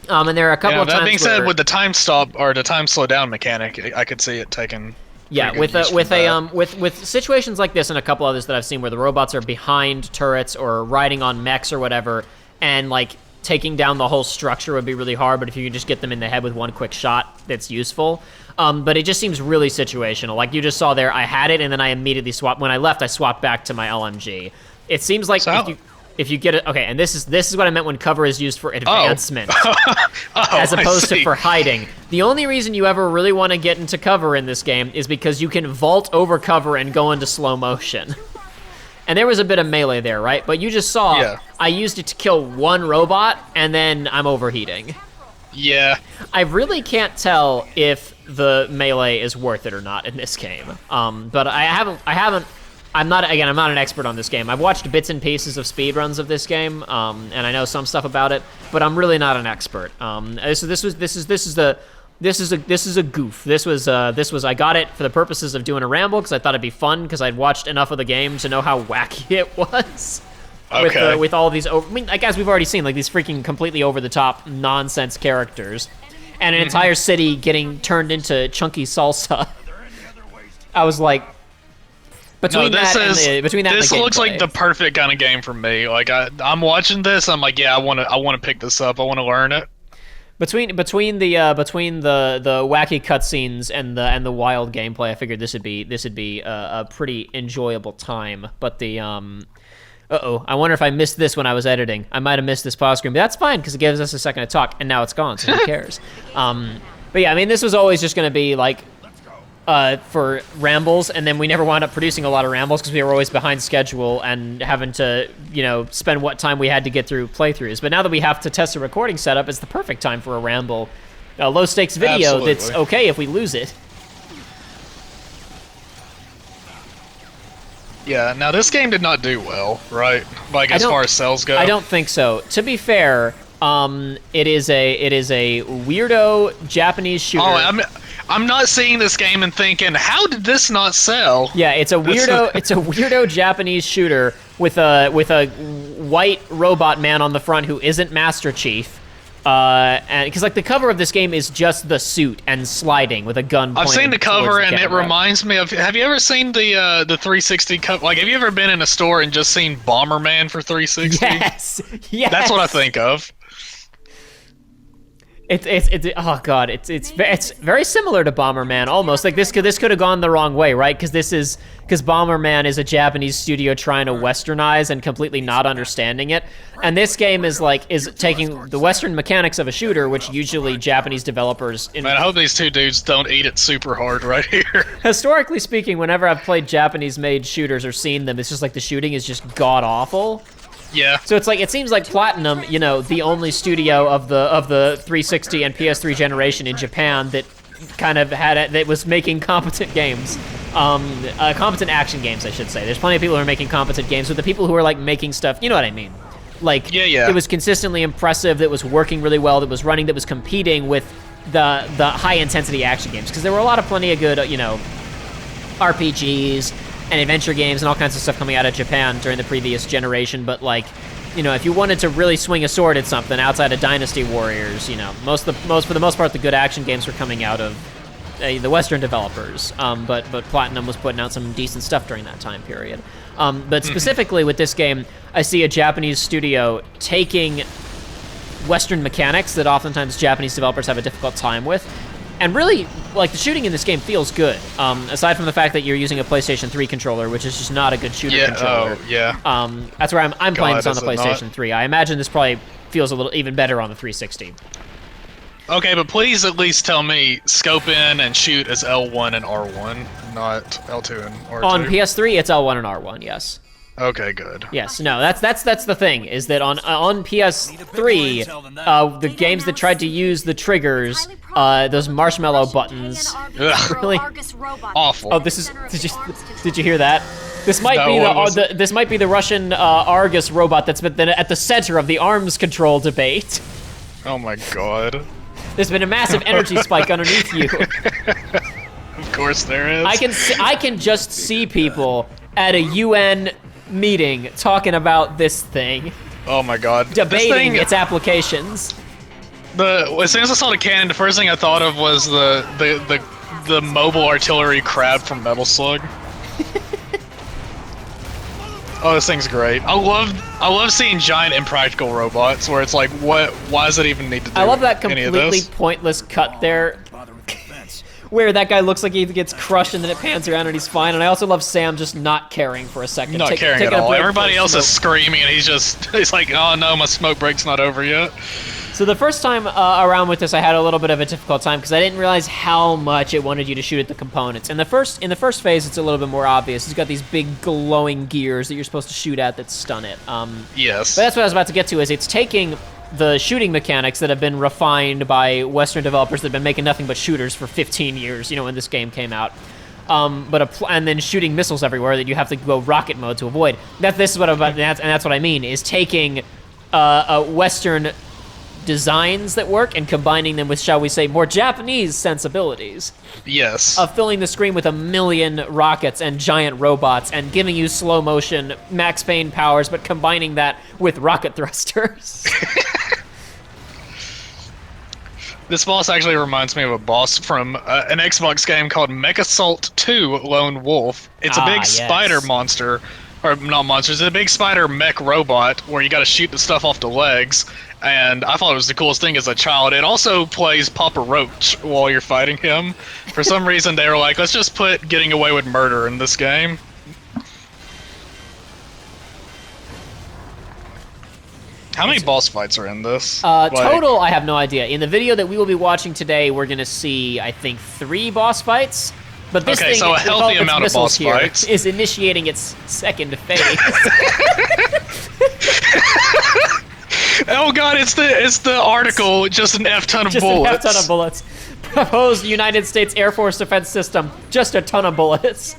And there are a couple yeah, of that times being said, where- with the time stop or the time slow down mechanic, I could see it taking. Yeah, pretty good use from that. with situations like this and a couple others that I've seen where the robots are behind turrets or riding on mechs or whatever, and like taking down the whole structure would be really hard. But if you can just get them in the head with one quick shot, that's useful. But it just seems really situational. Like you just saw there, I had it and then I immediately swapped. When I left, I swapped back to my LMG. It seems like if you get it, okay, and this is what I meant when cover is used for advancement, as opposed to for hiding. The only reason you ever really want to get into cover in this game is because you can vault over cover and go into slow motion. And there was a bit of melee there, right? But you just saw, Yeah. I used it to kill one robot, and then I'm overheating. Yeah. I really can't tell if the melee is worth it or not in this game. But I'm not an expert on this game. I've watched bits and pieces of speedruns of this game, and I know some stuff about it, but I'm really not an expert. This is a goof. This was I got it for the purposes of doing a ramble because I thought it'd be fun because I'd watched enough of the game to know how wacky it was. Okay. With all these, like as we've already seen, like these freaking completely over the top nonsense characters, and an entire city getting turned into chunky salsa. I was like, between that and this the looks like gameplay. the perfect kind of game for me. Like I'm watching this, I'm like, yeah, I want to pick this up. I want to learn it. Between the wacky cutscenes and the wild gameplay, I figured this would be a pretty enjoyable time. But the I wonder if I missed this when I was editing. I might have missed this pause screen, but that's fine because it gives us a second to talk, and now it's gone, so who cares? But yeah, I mean, this was always just going to be like for Rambles, and then we never wound up producing a lot of Rambles because we were always behind schedule and having to, spend what time we had to get through playthroughs. But now that we have to test a recording setup, it's the perfect time for a Ramble. A low-stakes video Absolutely. that's okay if we lose it. Yeah. Now this game did not do well, right? Like as far as sales go. I don't think so. To be fair, it is a weirdo Japanese shooter. Oh, I'm not seeing this game and thinking, how did this not sell? Yeah, it's a weirdo Japanese shooter with a white robot man on the front who isn't Master Chief. and because like the cover of this game is just the suit and sliding with a gun. I've seen the cover, and it camera. reminds me of. Have you ever seen the 360 cover? Like, have you ever been in a store and just seen Bomberman for 360? Yes, yes. That's what I think of. It's oh god, it's very similar to Bomberman almost. Like this could have gone the wrong way, right? Because Bomberman is a Japanese studio trying to westernize and completely not understanding it. And this game is taking the Western mechanics of a shooter, which usually Japanese developers. Man, I hope these two dudes don't eat it super hard right here. Historically speaking, whenever I've played Japanese-made shooters or seen them, it's just like the shooting is just god awful. Yeah. So it's like it seems like Platinum, you know, the only studio of the 360 and PS3 generation in Japan that kind of that was making competent games, competent action games, I should say. There's plenty of people who are making competent games, but the people who are like making stuff, you know what I mean? Like, yeah. It was consistently impressive, that was working really well, that was running, that was competing with the high intensity action games, because there were plenty of good, you know, RPGs and adventure games and all kinds of stuff coming out of Japan during the previous generation, but like, you know, if you wanted to really swing a sword at something outside of Dynasty Warriors, you know, for the most part, the good action games were coming out of the Western developers. But Platinum was putting out some decent stuff during that time period. But specifically with this game, I see a Japanese studio taking Western mechanics that oftentimes Japanese developers have a difficult time with. And really, like, the shooting in this game feels good. Aside from the fact that you're using a PlayStation 3 controller, which is just not a good shooter controller. Oh, yeah. That's where I'm playing this on the is it PlayStation not? 3. I imagine this probably feels a little even better on the 360. Okay, but please at least tell me scope in and shoot as L1 and R1, not L2 and R2. On PS3, it's L1 and R1, yes. Okay, good. Yes, no, that's the thing, is that on PS3, the games that tried to use the triggers, those marshmallow buttons, really Awful. Oh, this is. Did you hear that? This might be this might be the Russian Argus robot that's been at the center of the arms control debate. Oh my god. There's been a massive energy spike underneath you. Of course there is. I can just see people at a UN meeting talking about this thing, Oh my god. debating its applications. As soon as I saw the cannon, the first thing I thought of was the mobile artillery crab from Metal Slug. Oh, this thing's great. I love seeing giant impractical robots where it's like, why does it even need to do I love that any of completely this? pointless cut there, where that guy looks like he gets crushed and then it pans around and he's fine. And I also love Sam just not caring for a second. Not caring taking at a all. break Everybody for else is smoke. screaming and he's like, oh no, my smoke break's not over yet. So the first time around with this, I had a little bit of a difficult time because I didn't realize how much it wanted you to shoot at the components. In the first phase, it's a little bit more obvious. It's got these big glowing gears that you're supposed to shoot at that stun it. Yes. But that's what I was about to get to, is it's taking the shooting mechanics that have been refined by Western developers that have been making nothing but shooters for 15 years, you know, when this game came out. And then shooting missiles everywhere that you have to go rocket mode to avoid. That's what I mean, is taking Western designs that work and combining them with, shall we say, more Japanese sensibilities Yes. of filling the screen with a million rockets and giant robots and giving you slow motion Max Payne powers, but combining that with rocket thrusters. This boss actually reminds me of a boss from an Xbox game called Mechasalt 2 Lone Wolf. It's a big yes. spider monster, or not monster, it's a big spider mech robot where you gotta shoot the stuff off the legs. And I thought it was the coolest thing as a child. It also plays Papa Roach while you're fighting him. For some reason, they were like, let's just put getting away with murder in this game. How many boss fights are in this? Total, I have no idea. In the video that we will be watching today, we're going to see, I think, 3 boss fights. But this Okay, thing, so a with all healthy its amount of missiles boss here, fights. is initiating its second phase. Oh god, it's the article, just an F ton of Just bullets. a ton of bullets. Proposed United States Air Force defense system, just a ton of bullets.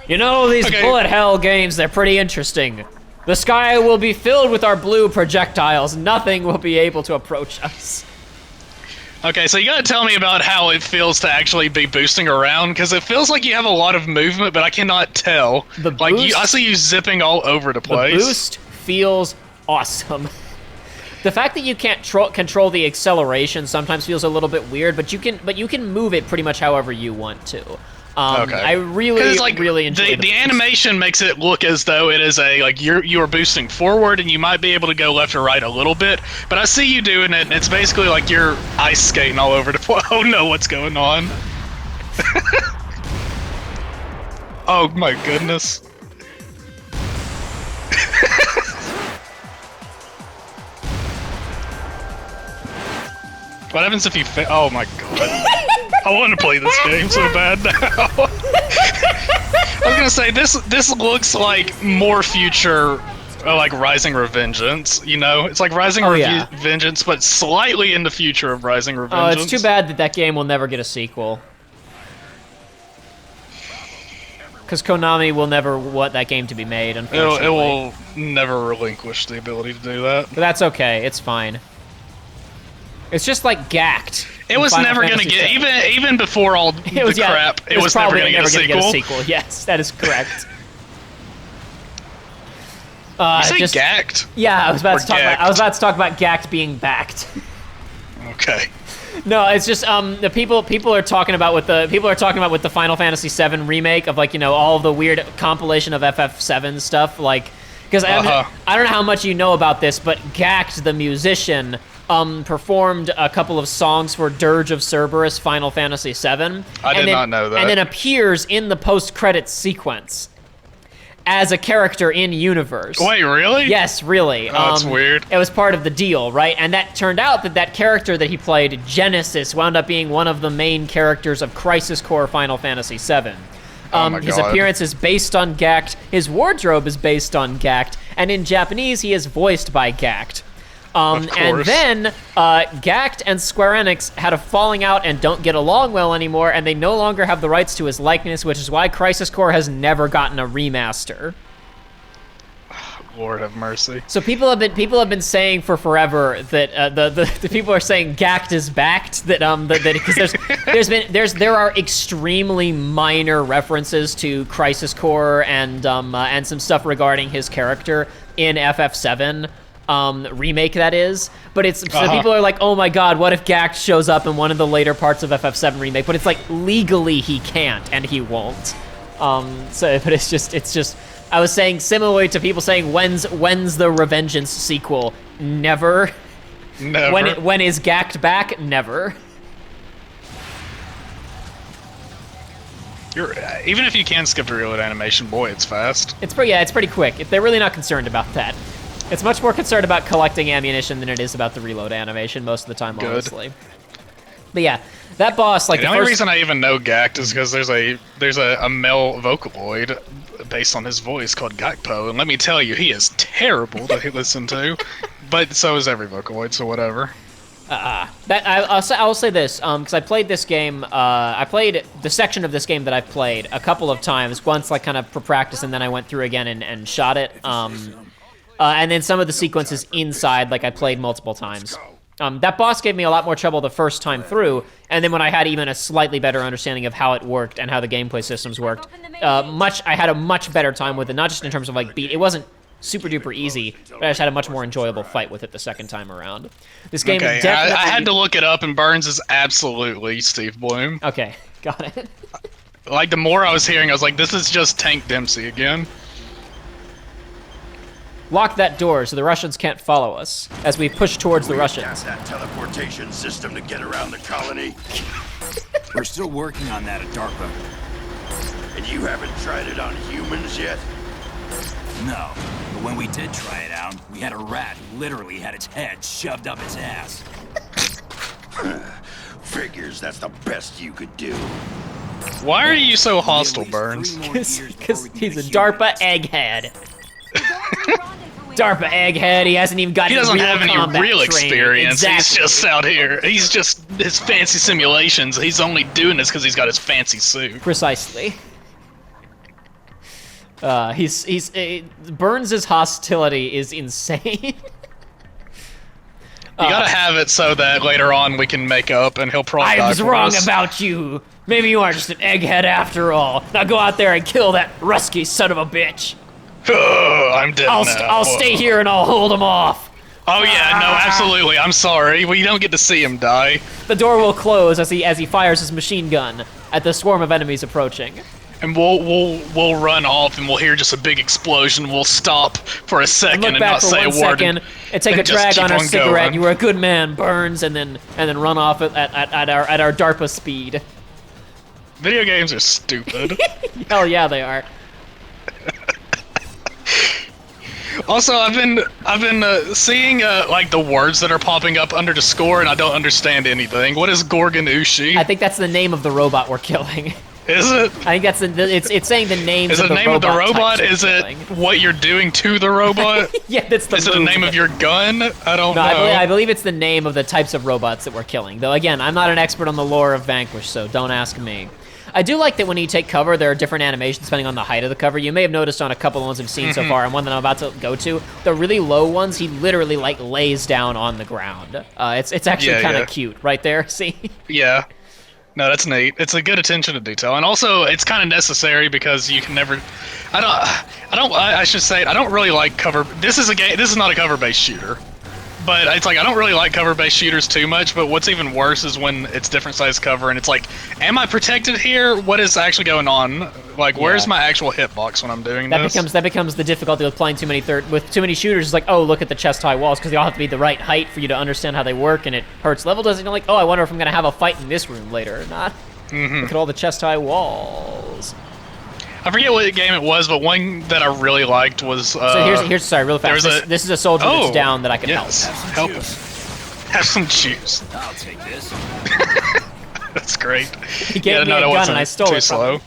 You know, these Okay. bullet hell games, they're pretty interesting. The sky will be filled with our blue projectiles. Nothing will be able to approach us. Okay, so you gotta tell me about how it feels to actually be boosting around, because it feels like you have a lot of movement, but I cannot tell. The Like, boost- I see you zipping all over the The place. boost feels awesome. The fact that you can't control the acceleration sometimes feels a little bit weird, but you can move it pretty much however you want to. Okay. I really, like, really enjoy the animation makes it look as though it is you are boosting forward, and you might be able to go left or right a little bit. But I see you doing it, and it's basically like you're ice skating all over the place. Oh no, what's going on? Oh my goodness. What happens if you oh my god. I want to play this game so bad now. I was gonna say, this looks like more future, like Rising Revengeance, you know? It's like Rising Revengeance, but slightly in the future of Rising Revengeance. Oh, it's too bad that game will never get a sequel. Because Konami will never want that game to be made, unfortunately. It will never relinquish the ability to do that. But that's okay, it's fine. It's just like Gact. It was never going to get, even before all the crap, it was never going to get a sequel. Yes, that is correct. You say Gact? Yeah, I was about to talk about Gact being backed. Okay. No, it's just the people are talking about with the Final Fantasy VII remake of, like, you know, all the weird compilation of FF7 stuff, like, because I don't know how much you know about this, but Gact the musician performed a couple of songs for Dirge of Cerberus Final Fantasy VII. I did not know that. And then appears in the post-credits sequence as a character in universe. Wait, really? Yes, really. Oh, that's weird. It was part of the deal, right? And that turned out that character that he played, Genesis, wound up being one of the main characters of Crisis Core Final Fantasy VII. His appearance is based on Gact, his wardrobe is based on Gact, and in Japanese he is voiced by Gact. And then Gact and Square Enix had a falling out and don't get along well anymore, and they no longer have the rights to his likeness, which is why Crisis Core has never gotten a remaster. Lord have mercy. So people have been saying for forever that the people are saying Gact is backed, that because there are extremely minor references to Crisis Core and some stuff regarding his character in FF7. Remake, that is, but it's so people are like, oh my god, what if Gact shows up in one of the later parts of FF7 remake? But it's like, legally he can't and he won't. But it's just I was saying, similarly to people saying, when's the Revengeance sequel? Never. When is Gact back? Never. Even if you can skip the reload animation, boy, it's fast. It's pretty quick. They're really not concerned about that. It's much more concerned about collecting ammunition than it is about the reload animation most of the time, honestly. But yeah, that boss, like, the only reason I even know Gact is because there's a male Vocaloid based on his voice called Gakpo, and let me tell you, he is terrible to listen to. But so is every Vocaloid, so whatever. I'll say this, because I played this game. I played the section of this game that I've played a couple of times. Once, like, kind of for practice, and then I went through again and shot it. And then some of the sequences inside, like, I played multiple times. That boss gave me a lot more trouble the first time through, and then when I had even a slightly better understanding of how it worked and how the gameplay systems worked, I had a much better time with it, not just in terms of, like, it wasn't super duper easy, but I just had a much more enjoyable fight with it the second time around. This game definitely... I had to look it up, and Burns is absolutely Steve Bloom. Okay, got it. Like, the more I was hearing, I was like, this is just Tank Dempsey again. Lock that door so the Russians can't follow us as we push towards the Russians. That teleportation system to get around the colony. We're still working on that at DARPA. And you haven't tried it on humans yet? No, but when we did try it out, we had a rat who literally had its head shoved up its ass. Figures that's the best you could do. Why are you so hostile, Burns? Because he's a DARPA egghead. DARPA egghead, he hasn't even got He doesn't have any real experience. Exactly. He's just out here. He's just his fancy simulations. He's only doing this because he's got his fancy suit. Precisely. Burns' hostility is insane. You gotta have it so that later on we can make up, and he'll probably die I was for wrong us. about you. Maybe you aren't just an egghead after all. Now go out there and kill that Rusky son of a bitch. I'm dead now. I'll stay here and I'll hold him off. Oh yeah, no, absolutely. I'm sorry. We don't get to see him die. The door will close as he fires his machine gun at the swarm of enemies approaching. And we'll run off and we'll hear just a big explosion. We'll stop for a second Look and back not for say a 1 word. second and take a and just drag keep on our on cigarette. going. You were a good man, Burns, and then run off at our DARPA speed. Video games are stupid. Hell yeah, they are. Also, I've been seeing like the words that are popping up under the score, and I don't understand anything. What is Gorgonushi? I think that's the name of the robot we're killing. Is it? I think that's it's saying the names. Is of it the the name of the robot? types Is we're it killing. what you're doing to the robot? Yeah, that's the. Is it the name of your gun? I don't No, know. I believe it's the name of the types of robots that we're killing. Though again, I'm not an expert on the lore of Vanquish, so don't ask me. I do like that when you take cover, there are different animations depending on the height of the cover. You may have noticed on a couple of ones I've seen so far, and one that I'm about to go to, the really low ones, he literally like lays down on the ground. It's actually kind of cute right there. See? Yeah. No, that's neat. It's a good attention to detail, and also it's kind of necessary because you can never. I should say it. I don't really like cover. This is a game. This is not a cover-based shooter, but it's like I don't really like cover-based shooters too much. But what's even worse is when it's different size cover, and it's like, am I protected here? What is actually going on? Like, where's my actual hitbox when I'm doing this? That becomes the difficulty with playing too many shooters. It's like, oh, look at the chest high walls because they all have to be the right height for you to understand how they work, and it hurts level design. You're like, oh, I wonder if I'm gonna have a fight in this room later or not. Look at all the chest high walls. I forget what game it was, but one that I really liked was. So here's sorry, real fast. This is a soldier that's down that I can help. Have some juice. I'll take this. That's great. He gave me a gun and I stole it from him.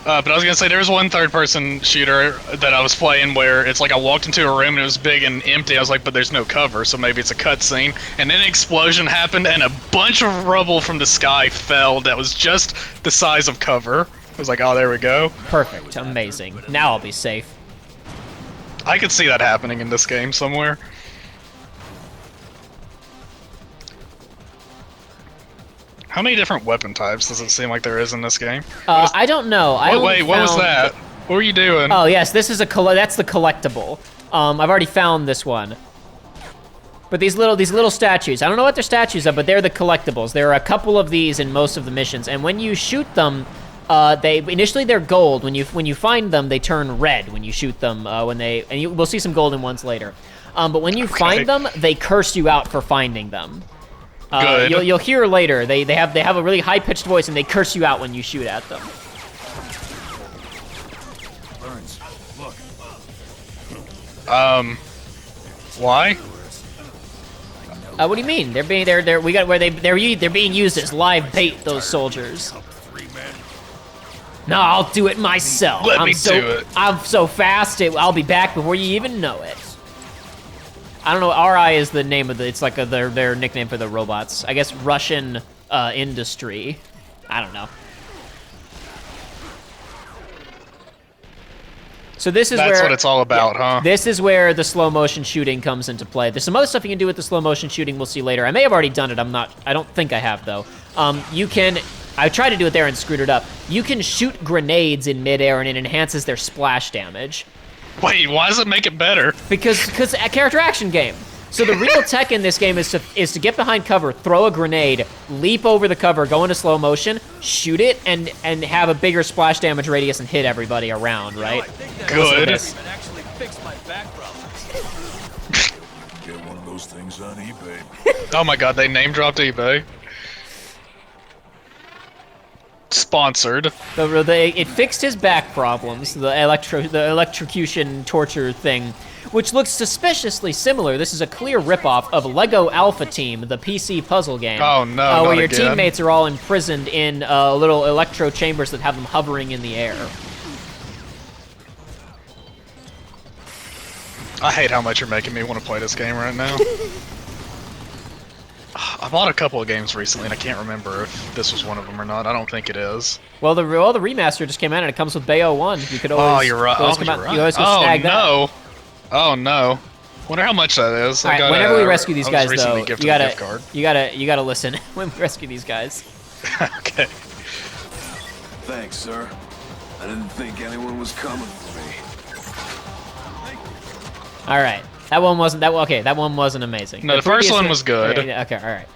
But I was gonna say there was one third-person shooter that I was playing where it's like I walked into a room and it was big and empty. I was like, but there's no cover, so maybe it's a cutscene. And then an explosion happened and a bunch of rubble from the sky fell that was just the size of cover. I was like, oh, there we go. Perfect, amazing. Now I'll be safe. I could see that happening in this game somewhere. How many different weapon types does it seem like there is in this game? I don't know. Wait, what was that? What were you doing? Oh yes, this is that's the collectible. I've already found this one. But these little statues, I don't know what they're statues of, but they're the collectibles. There are a couple of these in most of the missions, and when you shoot them, initially they're gold. When you find them, they turn red when you shoot them. We'll see some golden ones later. But when you find them, they curse you out for finding them. Good. You'll hear later. They have a really high pitched voice and they curse you out when you shoot at them. Burns, look. Why? What do you mean? They're being used as live bait. Those soldiers. No, I'll do it myself. Let me do it. I'm so fast. I'll be back before you even know it. I don't know. RI is the name of it's like their nickname for the robots. I guess Russian industry. I don't know. So this is That's what it's all about, huh? This is where the slow motion shooting comes into play. There's some other stuff you can do with the slow motion shooting. We'll see later. I may have already done it. I don't think I have though. I tried to do it there and screwed it up. You can shoot grenades in midair and it enhances their splash damage. Wait, why does it make it better? Because a character action game. So the real tech in this game is to get behind cover, throw a grenade, leap over the cover, go into slow motion, shoot it, and have a bigger splash damage radius and hit everybody around, right? Good. actually fixed my back problem. Get one of those things on eBay. Oh my god, they name dropped eBay. Sponsored. It fixed his back problems, the electrocution torture thing, which looks suspiciously similar. This is a clear ripoff of Lego Alpha Team, the PC puzzle game. Oh no, where not your again. teammates are all imprisoned in little electro chambers that have them hovering in the air. I hate how much you're making me want to play this game right now. I bought a couple of games recently, and I can't remember if this was one of them or not. I don't think it is. Well, the remaster just came out, and it comes with Bayo 1. You could always. Oh, you're right. Always Oh, you're right. You always go Oh snag that. no. Oh no. Wonder how much that is. All right, whenever we rescue these guys, though, you a gift card. gotta listen when we rescue these guys. Okay. Thanks, sir. I didn't think anyone was coming for me. All right. That one wasn't okay. That one wasn't amazing. No, the first previous one was good. Okay, all right.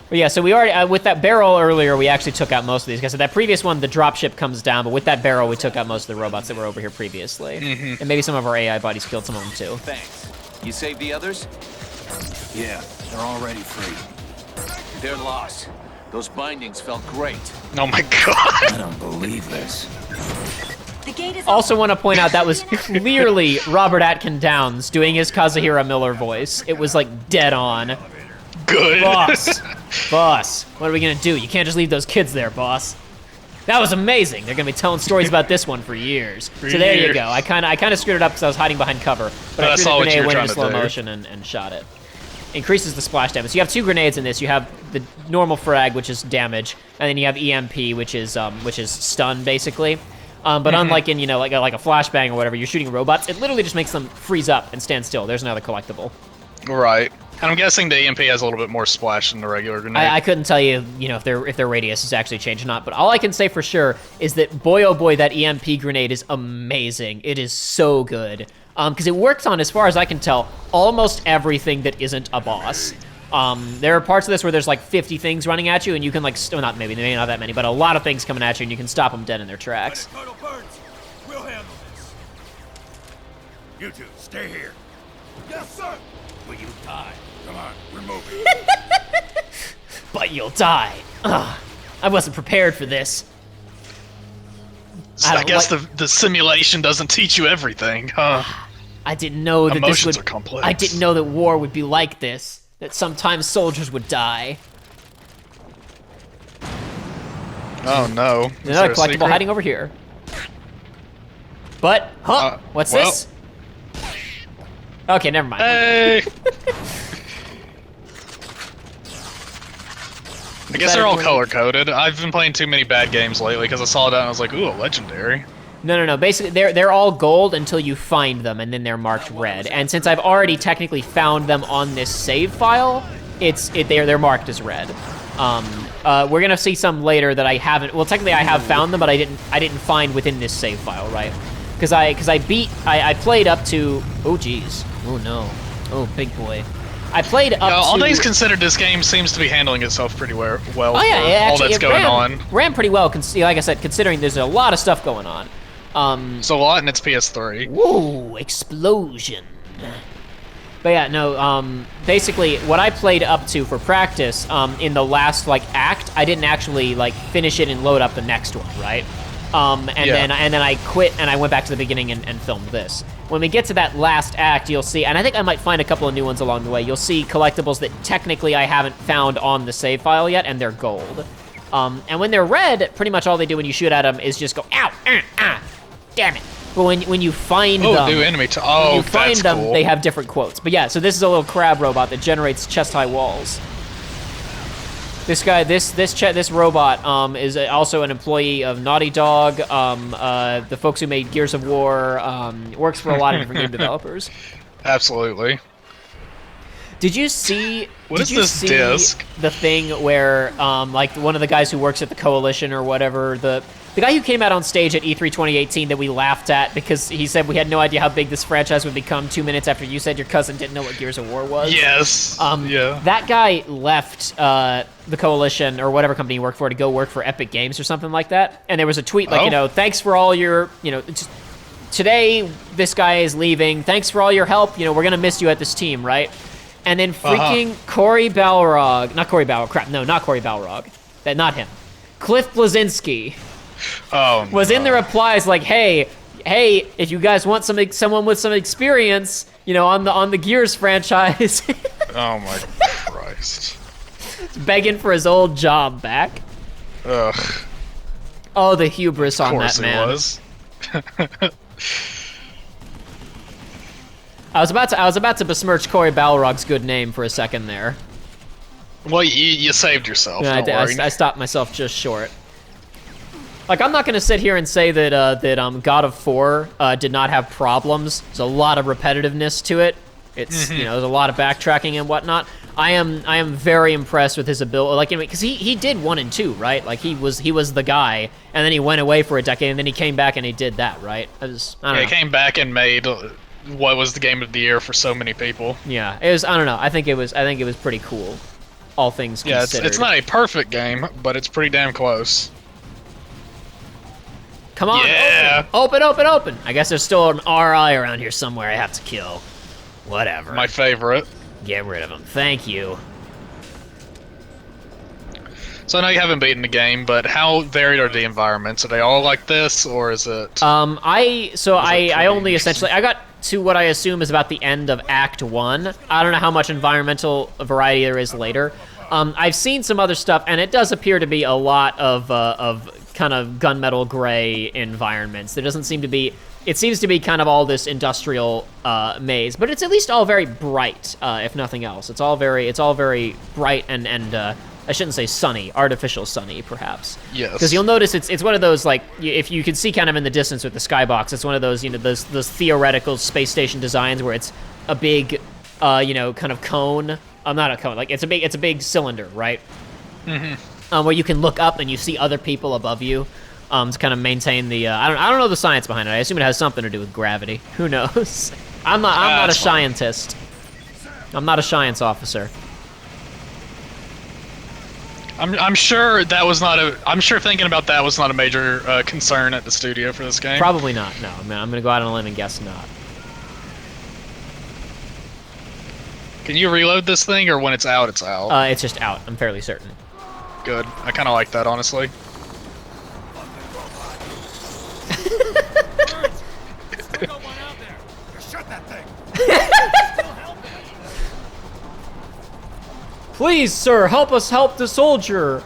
But yeah, so we already with that barrel earlier, we actually took out most of these guys. So that previous one, the dropship comes down, but with that barrel, we took out most of the robots that were over here previously, and maybe some of our AI buddies killed some of them too. Thanks. You saved the others? Yeah, they're already free. They're lost. Those bindings felt great. Oh my god. I don't believe this. The gate is Also want to point out that was clearly Robert Atkin Downs doing his Kazuhira Miller voice. It was like dead on. Good. Boss, what are we gonna do? You can't just leave those kids there, boss. That was amazing. They're gonna be telling stories about this one for years. So there you go. I kind of screwed it up because I was hiding behind cover, but I I threw saw the what grenade, you were went trying into to slow do. motion, and shot it. Increases the splash damage. So you have 2 grenades in this. You have the normal frag, which is damage, and then you have EMP, which is stun basically. But unlike in like a flashbang or whatever, you're shooting robots. It literally just makes them freeze up and stand still. There's another collectible. Right. And I'm guessing the EMP has a little bit more splash than the regular grenade. I couldn't tell you, if their radius has actually changed or not. But all I can say for sure is that boy oh boy, that EMP grenade is amazing. It is so good because it works on, as far as I can tell, almost everything that isn't a boss. There are parts of this where there's like 50 things running at you, and you can maybe not that many, but a lot of things coming at you, and you can stop them dead in their tracks. Colonel Burns, we'll handle this. You two, stay here. Yes, sir. Will you die? Come on, we're moving. But you'll die. Ugh, I wasn't prepared for this. So I guess the simulation doesn't teach you everything, huh? I didn't know that Emotions this would. are complex. I didn't know that war would be like this. That sometimes soldiers would die. Oh no. Is Another there a collectible secret? hiding over here. But, what's well. this? Okay, never mind. Hey! I guess they're all color-coded. I've been playing too many bad games lately because I saw that and I was like, ooh, a legendary. No. Basically, they're all gold until you find them, and then they're marked red. And since I've already technically found them on this save file, they're marked as red. We're gonna see some later that I haven't. Well, technically I have found them, but I didn't find within this save file, right? Because I played up to. Oh geez. Oh no. Oh big boy. I played up to. All things considered, this game seems to be handling itself pretty well Oh yeah, for all that's going on. Ran pretty well. Like I said, considering there's a lot of stuff going on. So a lot, and it's PS3. Whoa! Explosion. But yeah, no. Basically, what I played up to for practice, in the last act, I didn't actually finish it and load up the next one, right? Then I quit and I went back to the beginning and filmed this. When we get to that last act, you'll see, and I think I might find a couple of new ones along the way. You'll see collectibles that technically I haven't found on the save file yet, and they're gold. And when they're red, pretty much all they do when you shoot at them is just go, ow, damn it. But when you find them, new enemy. when you find that's them, cool. they have different quotes. But yeah, so this is a little crab robot that generates chest-high walls. This guy, this robot, is also an employee of Naughty Dog, the folks who made Gears of War, works for a lot of different game developers. Absolutely. Did you see? What is this disc? The thing where, one of the guys who works at the Coalition or whatever, the guy who came out on stage at E3 2018 that we laughed at because he said we had no idea how big this franchise would become 2 minutes after you said your cousin didn't know what Gears of War was. Yes. Yeah. That guy left the Coalition or whatever company he worked for to go work for Epic Games or something like that. And there was a tweet thanks for all your, today this guy is leaving. Thanks for all your help. We're going to miss you at this team, right? And then freaking Cory Balrog, not Cory Balrog, not him. Cliff Blazinski was in the replies hey, if you guys want someone with some experience, on the Gears franchise. Oh my Christ. Begging for his old job back. Ugh. Oh, the hubris on Of course that man. it was. I was about to besmirch Cory Balrog's good name for a second there. Well, you saved yourself. Yeah, Don't worry. I stopped myself just short. I'm not gonna sit here and say that God of 4 did not have problems. There's a lot of repetitiveness to it. It's there's a lot of backtracking and whatnot. I am very impressed with his ability, because he did 1 and 2, right? He was the guy, and then he went away for a decade, and then he came back and he did that, right? He came back and made what was the game of the year for so many people. Yeah, it was. I don't know. I think it was pretty cool, all things Yeah, considered. it's not a perfect game, but it's pretty damn close. Come on, Yeah. open. I guess there's still an RI around here somewhere I have to kill. Whatever. My favorite. Get rid of him. Thank you. So I know you haven't beaten the game, but how varied are the environments? Are they all like this, or is it? I only essentially I got to what I assume is about the end of Act 1. I don't know how much environmental variety there is later. I've seen some other stuff, and it does appear to be a lot of kind of gunmetal gray environments. There doesn't seem to be. It seems to be kind of all this industrial maze, but it's at least all very bright, if nothing else. It's all very bright and I shouldn't say sunny, artificial sunny, perhaps. Yes. Because you'll notice it's one of those, like, if you can see kind of in the distance with the skybox, it's one of those, those theoretical space station designs where it's a big, kind of cone. Not a cone, like it's a big cylinder, right? Mm-hmm. Where you can look up and you see other people above you, to kind of maintain the. I don't know the science behind it. I assume it has something to do with gravity. Who knows? I'm not a scientist. I'm not a science officer. I'm sure that was not a. I'm sure thinking about that was not a major concern at the studio for this game. Probably not. No, I'm gonna go out on a limb and guess not. Can you reload this thing, or when it's out, it's out? It's just out. I'm fairly certain. Good. I kind of like that, honestly. Shut that thing! Please, sir, help us help the soldier.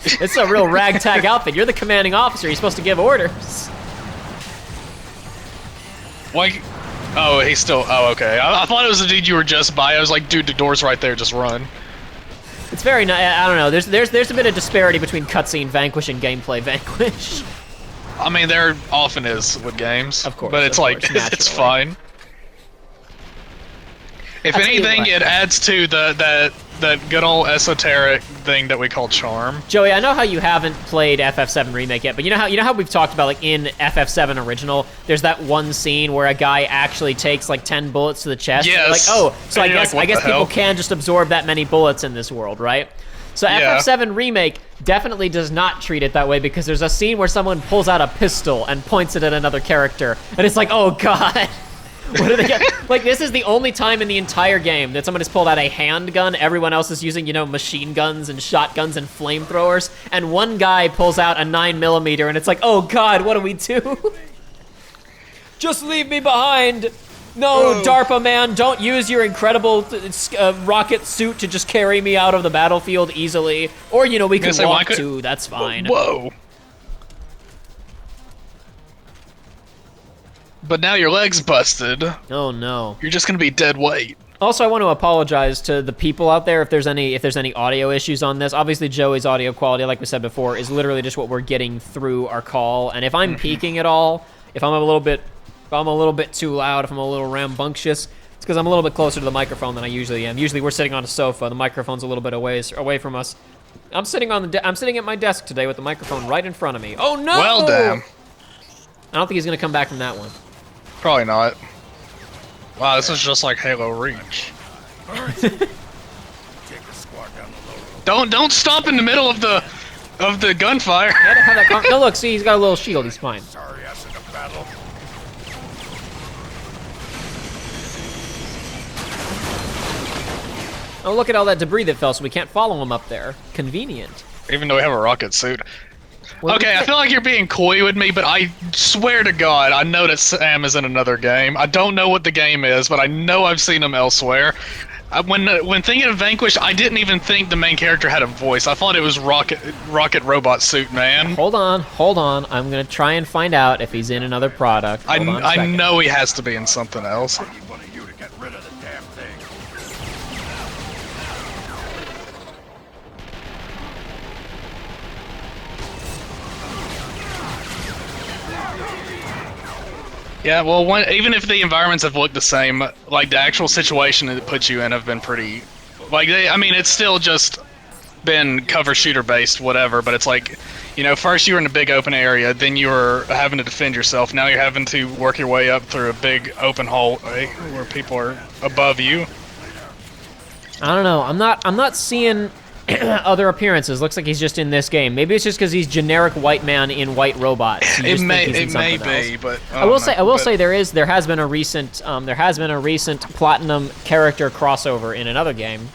It's a real ragtag outfit. You're the commanding officer. You're supposed to give orders. Why? Oh, he's still. Oh, okay. I thought it was the dude you were just by. I was like, dude, the door's right there. Just run. It's very nice. I don't know. There's a bit of disparity between cutscene Vanquish and gameplay Vanquish. I mean, there often is with games. Of course. But it's it's fine. If I'll tell you anything, what. it adds to that good old esoteric thing that we call charm. Joey, I know how you haven't played FF7 Remake yet, but you know how we've talked about, like, in FF7 Original, there's that one scene where a guy actually takes like 10 bullets to the chest. Yes. Like, oh, so And I you're guess like, what the people hell? can just absorb that many bullets in this world, right? So Yeah. FF7 Remake definitely does not treat it that way, because there's a scene where someone pulls out a pistol and points it at another character, and it's like, oh god. What do they get? Like, this is the only time in the entire game that someone has pulled out a handgun. Everyone else is using, machine guns and shotguns and flamethrowers. And one guy pulls out a 9mm, and it's like, oh god, what do we do? Just leave me behind. No, DARPA man, don't use your incredible rocket suit to just carry me out of the battlefield easily. Or, we can walk too, that's fine. Whoa. But now your leg's busted. Oh no. You're just gonna be dead weight. Also, I want to apologize to the people out there if there's any audio issues on this. Obviously, Joey's audio quality, like we said before, is literally just what we're getting through our call. And if I'm peaking at all, if I'm a little bit too loud, if I'm a little rambunctious, it's because I'm a little bit closer to the microphone than I usually am. Usually, we're sitting on a sofa. The microphone's a little bit away from us. I'm sitting at my desk today with the microphone right in front of me. Oh no! Well, damn. I don't think he's gonna come back from that one. Probably not. Wow, this is just like Halo Reach. Take a squad down the low road. Don't stop in the middle of the gunfire. No, look, see, he's got a little shield. He's fine. Sorry, ass in a battle. Oh, look at all that debris that fell, so we can't follow him up there. Convenient. Even though we have a rocket suit. Well, Okay, I feel like you're being coy with me, but I swear to God, I know that Sam is in another game. I don't know what the game is, but I know I've seen him elsewhere. When thinking of Vanquish, I didn't even think the main character had a voice. I thought it was Rocket Robot Suit Man. Hold on. I'm gonna try and find out if he's in another product. Hold on a I second. know he has to be in something else. I need one of you to get rid of the damn thing. Yeah, well, even if the environments have looked the same, like the actual situation it puts you in have been pretty, like I mean, it's still just been cover shooter based, whatever. But it's like You know, first you were in a big open area, then you were having to defend yourself. Now you're having to work your way up through a big open hallway where people are above you. I don't know. I'm not seeing other appearances. Looks like he's just in this game. Maybe it's just because he's generic white man in white robots. It may be, but I will say there has been a recent platinum character crossover in another game.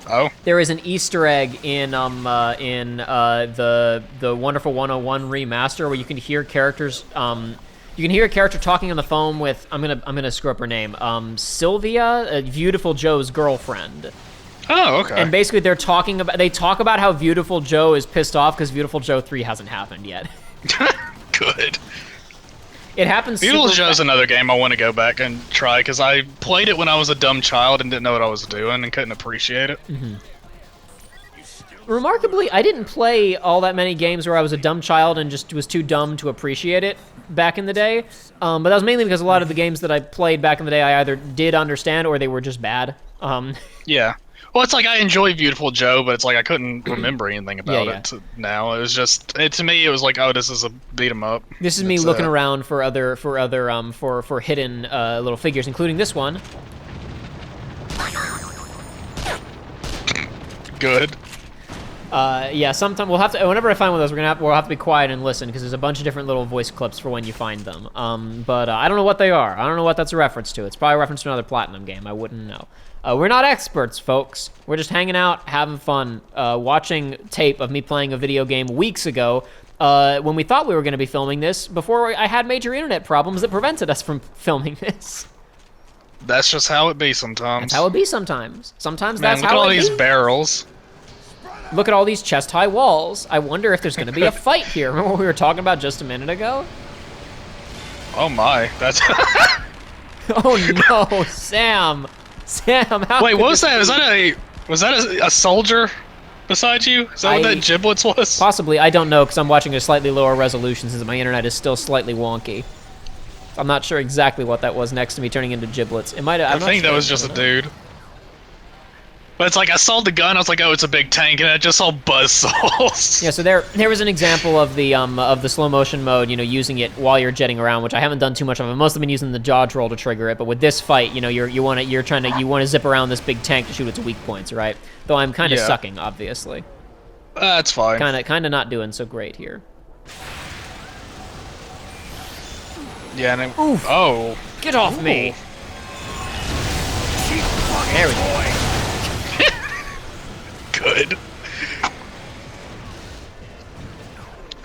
Oh. There is an Easter egg in the Wonderful 101 remaster where you can hear characters. You can hear a character talking on the phone with I'm gonna screw up her name. Sylvia, Beautiful Joe's girlfriend. Oh, okay. And basically they talk about how Beautiful Joe is pissed off because Beautiful Joe 3 hasn't happened yet. Good. It happens. Beautiful Joe's another game I want to go back and try because I played it when I was a dumb child and didn't know what I was doing and couldn't appreciate it. Mm-hmm. Remarkably, I didn't play all that many games where I was a dumb child and just was too dumb to appreciate it back in the day. But that was mainly because a lot of the games that I played back in the day I either did understand or they were just bad. Yeah. Well, it's like I enjoy Beautiful Joe, but it's like I couldn't remember anything about it now. It was just to me it was like, oh, this is a beat 'em up. This is me looking around for hidden little figures, including this one. Good. Yeah, sometime we'll have to. Whenever I find one of those, we'll have to be quiet and listen because there's a bunch of different little voice clips for when you find them. But I don't know what they are. I don't know what that's a reference to. It's probably a reference to another Platinum game. I wouldn't know. We're not experts, folks. We're just hanging out, having fun, watching tape of me playing a video game weeks ago when we thought we were going to be filming this before I had major internet problems that prevented us from filming this. That's just how it be sometimes. That's how it be sometimes. Sometimes Man, that's how it be. look at all these barrels. Look at all these chest-high walls. I wonder if there's going to be a fight here. Remember what we were talking about just a minute ago? Oh my, that's... Oh no, Sam! Sam, how Wait, what was that? Was that a soldier beside you? Is that what that giblets was? Possibly, I don't know, because I'm watching a slightly lower resolution since my internet is still slightly wonky. I'm not sure exactly what that was next to me turning into giblets. It might have... I think that was just a dude. But it's like, I saw the gun, I was like, oh, it's a big tank, and I just saw buzzsaws. Yeah, so there was an example of the slow motion mode, you know, using it while you're jetting around, which I haven't done too much of. I've mostly been using the dodge roll to trigger it, but with this fight, you know, you want to zip around this big tank to shoot its weak points, right? Though I'm kind of sucking, obviously. That's fine. Kind of not doing so great here. Yeah, and oof. Oh. Get off me. There we go. Good. I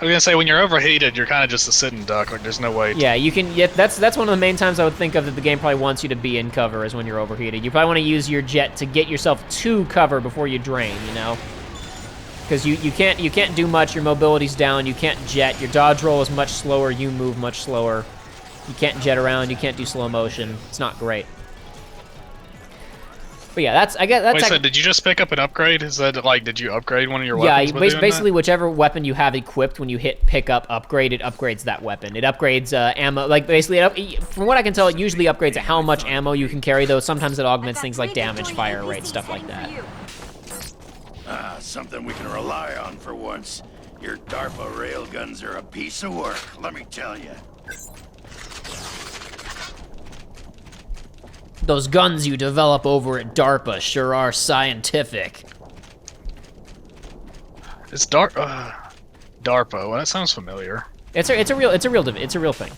was gonna say, when you're overheated, you're kind of just a sitting duck. Like, there's no way. Yeah, you can. Yeah, that's one of the main times I would think of that the game probably wants you to be in cover is when you're overheated. You probably want to use your jet to get yourself to cover before you drain. You know, because you can't do much. Your mobility's down. You can't jet. Your dodge roll is much slower. You move much slower. You can't jet around. You can't do slow motion. It's not great. But yeah, I guess that's. Wait, so did you just pick up an upgrade? Is that like, did you upgrade one of your weapons? Yeah, basically whichever weapon you have equipped, when you hit pick up upgrade, it upgrades that weapon. It upgrades ammo. Like basically, from what I can tell, it usually upgrades how much ammo you can carry. Though sometimes it augments things like damage, fire rate, stuff like that. Something we can rely on for once. Your DARPA railguns are a piece of work, let me tell you. Those guns you develop over at DARPA sure are scientific. It's DARPA. Well, that sounds familiar. It's a real thing.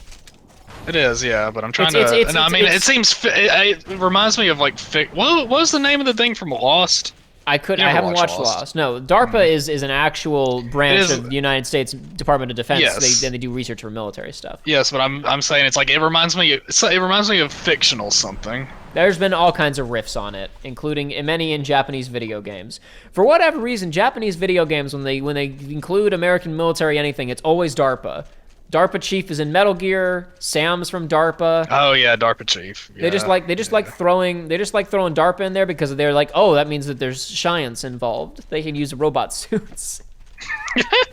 It is, yeah. But I'm trying it seems. It reminds me of like. What was the name of the thing from Lost? I haven't watched Lost. No, DARPA is an actual branch of the United States Department of Defense. Yes. They do research for military stuff. Yes, but I'm saying it's like it reminds me of fictional something. There's been all kinds of riffs on it, including many in Japanese video games. For whatever reason, Japanese video games, when they include American military anything, it's always DARPA. DARPA Chief is in Metal Gear. Sam's from DARPA. Oh yeah, DARPA Chief. Yeah. They just like throwing DARPA in there because they're like, oh, that means that there's science involved. They can use robot suits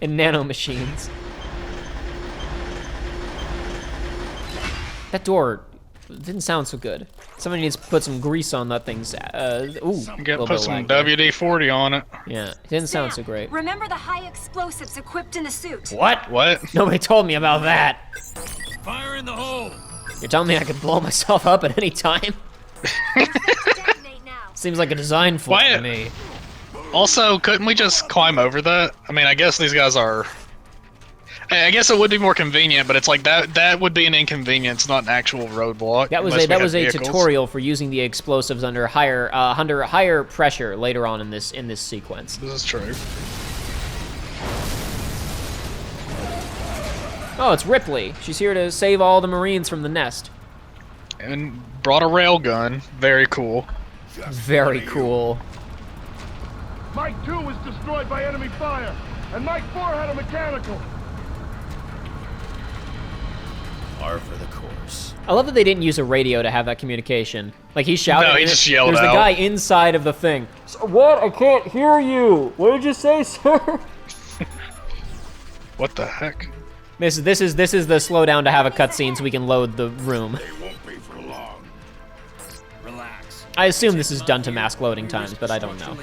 and nanomachines. That door It didn't sound so good. Somebody needs to put some grease on that thing's. Ooh, Put some WD-40 on it. Yeah, it didn't sound so great. Remember the high explosives equipped in the suit? What? What? Nobody told me about that. Fire in the hole! You're telling me I could blow myself up at any time? Detonate now. Seems like a design flaw Why- to me. Also, couldn't we just climb over that? I mean, I guess these guys are... I guess it would be more convenient, but it's like that would be an inconvenience, not an actual roadblock. That was unless a we had tutorial vehicles. for using the explosives under higher pressure later on in this sequence. This is true. Oh, it's Ripley. She's here to save all the Marines from the nest. And brought a railgun. Very cool. Very cool. Mike 2 was destroyed by enemy fire, and Mike 4 had a mechanical. Par for the course. I love that they didn't use a radio to have that communication. Like he shouted. No, he and just yelled There's out. the guy inside of the thing. What? I can't hear you. What did you say, sir? What the heck? This is the slowdown to have a cutscene so we can load the room. They won't be for long. Relax. I assume this is done to mask loading times, but I don't know.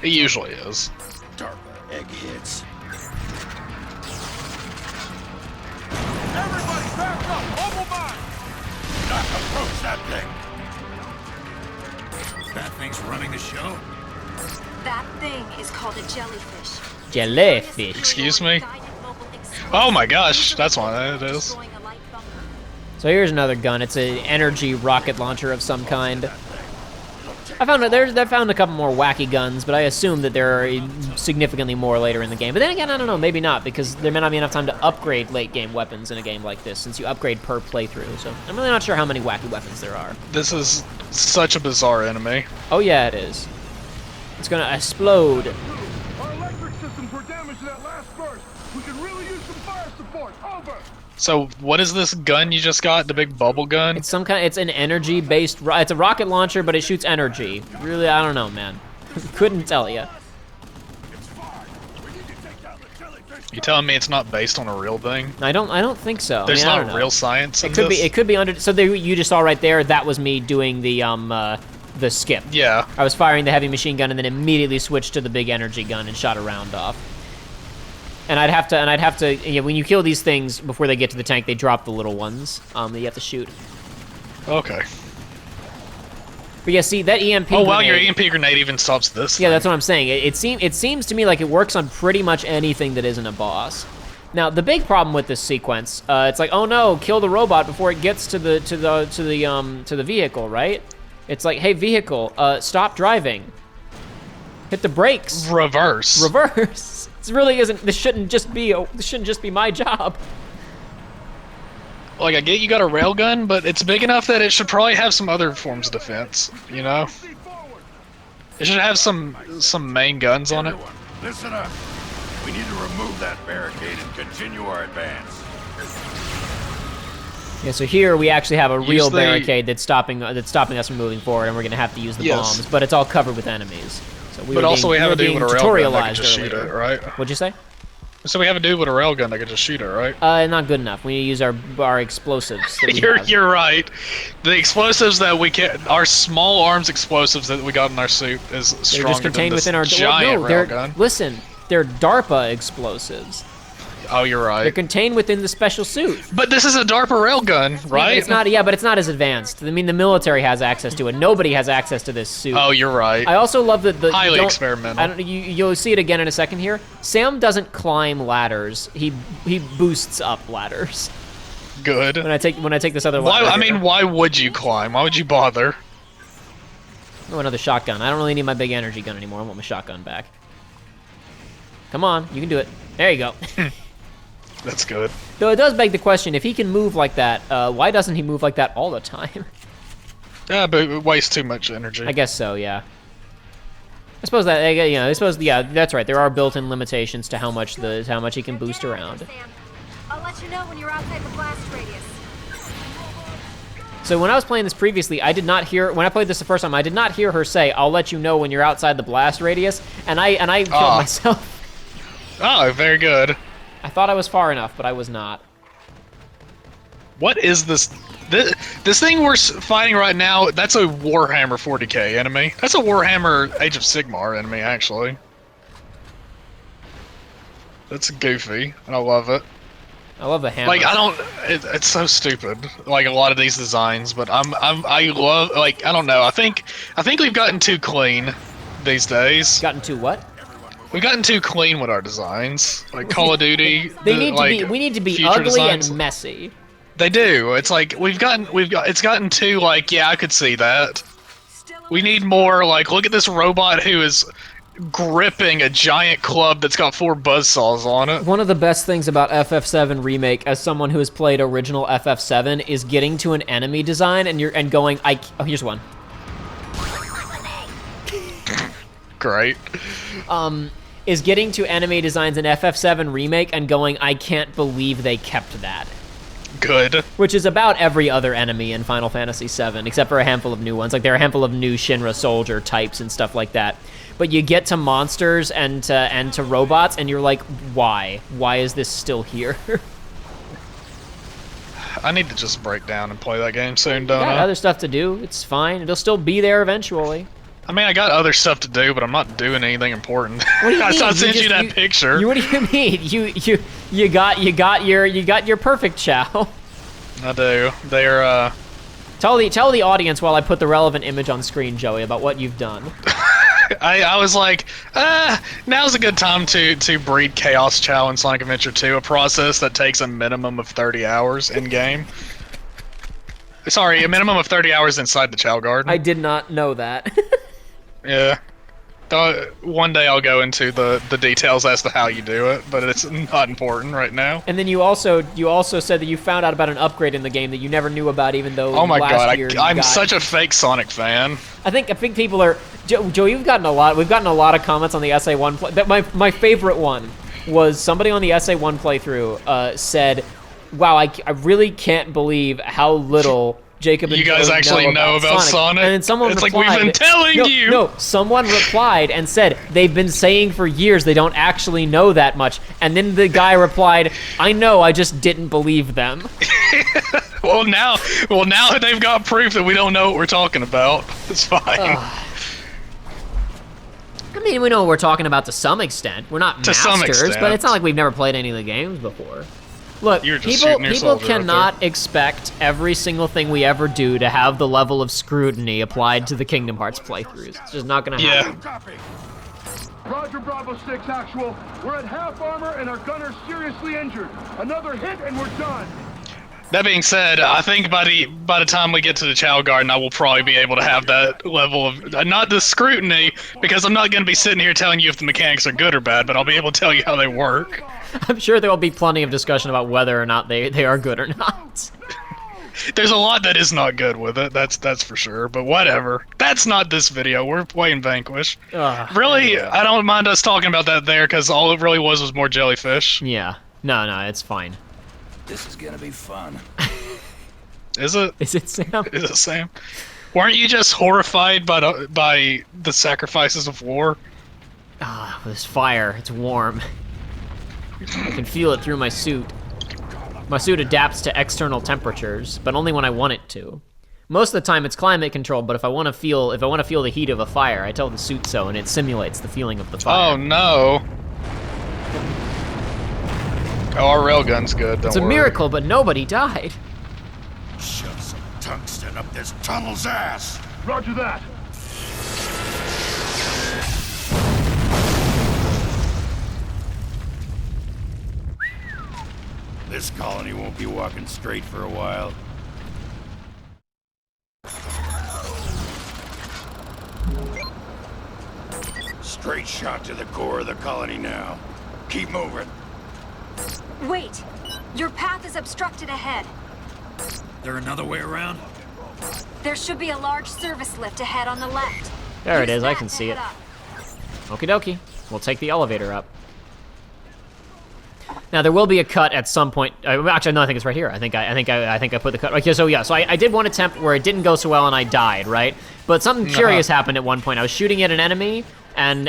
It usually is. DARPA eggheads. Everybody back up! Mobile mine! Not approach that thing. That thing's running the show. That thing is called a jellyfish. Jellyfish. Excuse me? Oh my gosh, that's what it is. So here's another gun. It's an energy rocket launcher of some kind. I found a couple more wacky guns, but I assume that there are significantly more later in the game. But then again, I don't know, maybe not, because there may not be enough time to upgrade late game weapons in a game like this, since you upgrade per playthrough. So I'm really not sure how many wacky weapons there are. This is such a bizarre enemy. Oh yeah, it is. It's gonna explode. Our electric systems were damaged in that last burst. We could really use some fire support. Over. So what is this gun you just got? The big bubble gun? It's some kind. It's an energy-based. It's a rocket launcher, but it shoots energy. Really, I don't know, man. Couldn't tell you. You telling me it's not based on a real thing? I don't think so. There's I mean, I don't not know. real science in It could this? be. It could be under. So there, you just saw right there. That was me doing the skip. Yeah. I was firing the heavy machine gun and then immediately switched to the big energy gun and shot a round off. And I'd have to. Yeah, when you kill these things before they get to the tank, they drop the little ones that you have to shoot. Okay. But yeah, see that EMP. Oh wow, your grenade- EMP grenade even stops this. Yeah, that's what I'm saying. It seems to me like it works on pretty much anything that isn't a boss. Now, the big problem with this sequence, it's like, oh no, kill the robot before it gets to the vehicle, right? It's like, hey vehicle, stop driving. Hit the brakes. Reverse. Reverse. This really isn't. This shouldn't just be my job. Like, I get you got a railgun, but it's big enough that it should probably have some other forms of defense, you know? It should have some main guns on it. Everyone, listen up. We need to remove that barricade and continue our advance. Yeah, so here we actually have a real the- barricade that's stopping us from moving forward, and we're gonna have to use the Yes. bombs, but it's all covered with enemies. So we But were also being, we have a were dude being with a railgun that can tutorialized just shoot earlier. it, right? What'd you say? So we have a dude with a railgun that can just shoot it, right? Not good enough. We need to use our explosives. That we have. You're right. The explosives that we can, our small arms explosives that we got in our suit is They're stronger just contained than this within our giant they're railgun. listen. They're DARPA explosives. Oh, you're They're right. contained within the special suit. But this is a DARPA railgun, right? It's not. Yeah, but it's not as advanced. I mean, the military has access to it. Nobody has access to this suit. Oh, you're right. I also love that the Highly don't- experimental. I don't, you'll see it again in a second here. Sam doesn't climb ladders. He boosts up ladders. Good. When I take this other Why? ladder. I mean, why would you climb? Why would you bother? Oh, another shotgun. I don't really need my big energy gun anymore. I want my shotgun back. Come on, you can do it. There you go. That's good. Though it does beg the question: if he can move like that, why doesn't he move like that all the time? Yeah, but it wastes too much energy. I guess so. Yeah. I suppose that. I suppose. Yeah, that's right. There are built-in limitations to how much he can boost around. I'll let you know when you're outside the blast radius. So when I was playing this previously, I did not hear, when I played this the first time, I did not hear her say, "I'll let you know when you're outside the blast radius," and I killed myself. Oh, very good. I thought I was far enough, but I was not. What is this This thing we're fighting right now, that's a Warhammer 40k enemy. That's a Warhammer Age of Sigmar enemy, actually. That's goofy, and I love it. I love the hammer. Like, I don't... it's so stupid, like, a lot of these designs, but I love... Like, I don't know, I think we've gotten too clean these days. Gotten too what? We've gotten too clean with our designs. Like, Call of Duty... we need to be ugly designs. And messy. They do. It's like it's gotten too like, yeah, I could see that. We need more like, look at this robot who is gripping a giant club that's got 4 buzzsaws on it. One of the best things about FF7 Remake, as someone who has played original FF7, is getting to an enemy design and going, oh, here's one. Great. Is getting to enemy designs in FF7 Remake and going, I can't believe they kept that. Good. Which is about every other enemy in Final Fantasy VII, except for a handful of new ones. Like, there are a handful of new Shinra soldier types and stuff like that. But you get to monsters and to robots, and you're like, why? Why is this still here? I need to just break down and play that game soon, don't Got I? other stuff to do. It's fine. It'll still be there eventually. I mean, I got other stuff to do, but I'm not doing anything important. What do you mean? I sent you that picture. What do you mean? You got your perfect chow. I do. They're Tell the audience while I put the relevant image on screen, Joey, about what you've done. I was like, now's a good time to breed Chaos Chow in Sonic Adventure 2, a process that takes a minimum of 30 hours in game. Sorry, a minimum of 30 hours inside the Chow Garden. I did not know that. Yeah. One day I'll go into the details as to how you do it, but it's not important right now. And then you also said that you found out about an upgrade in the game that you never knew about, even though oh my last year I'm such a fake Sonic fan. I think people are Joe. We've gotten a lot of comments on the SA1 play. My favorite one was somebody on the SA1 playthrough said, "Wow, I really can't believe how little." Jacob and you guys Joe actually know about Sonic? And then someone it's replied, like, we've been telling you! No, someone replied and said, they've been saying for years they don't actually know that much. And then the guy replied, I know, I just didn't believe them. well, now they've got proof that we don't know what we're talking about. It's fine. I mean, we know what we're talking about to some extent. We're not masters, but it's not like we've never played any of the games before. Look, people cannot expect every single thing we ever do to have the level of scrutiny applied to the Kingdom Hearts playthroughs. It's just not gonna happen. Yeah. Roger, Bravo 6, actual. We're at half armor and our gunner's seriously injured. Another hit and we're done. That being said, I think by the time we get to the Chow Garden, I will probably be able to have that level of, not the scrutiny, because I'm not going to be sitting here telling you if the mechanics are good or bad, but I'll be able to tell you how they work. I'm sure there will be plenty of discussion about whether or not they are good or not. There's a lot that is not good with it, that's for sure, but whatever. That's not this video, we're playing Vanquish. Really, anyway. I don't mind us talking about that there, because all it really was more jellyfish. Yeah, no, it's fine. This is gonna be fun. Is it? Is it Sam? Is it Sam? Weren't you just horrified by the sacrifices of war? This fire, it's warm. I can feel it through my suit. My suit adapts to external temperatures, but only when I want it to. Most of the time it's climate controlled, but if I want to feel the heat of a fire, I tell the suit so, and it simulates the feeling of the fire. Oh no. Oh, our railgun's good, It's a miracle, but nobody died. Shove some tungsten up this tunnel's ass! Roger that! This colony won't be walking straight for a while. Straight shot to the core of the colony now. Keep moving. Wait! Your path is obstructed ahead. There another way around? There should be a large service lift ahead on the left. There it Use is, I that can to see head it. up. Okie dokie. We'll take the elevator up. Now there will be a cut at some point. Actually, no, I think it's right here. I think I put the cut. Okay, so yeah, so I did one attempt where it didn't go so well and I died, right? But something curious happened at one point. I was shooting at an enemy and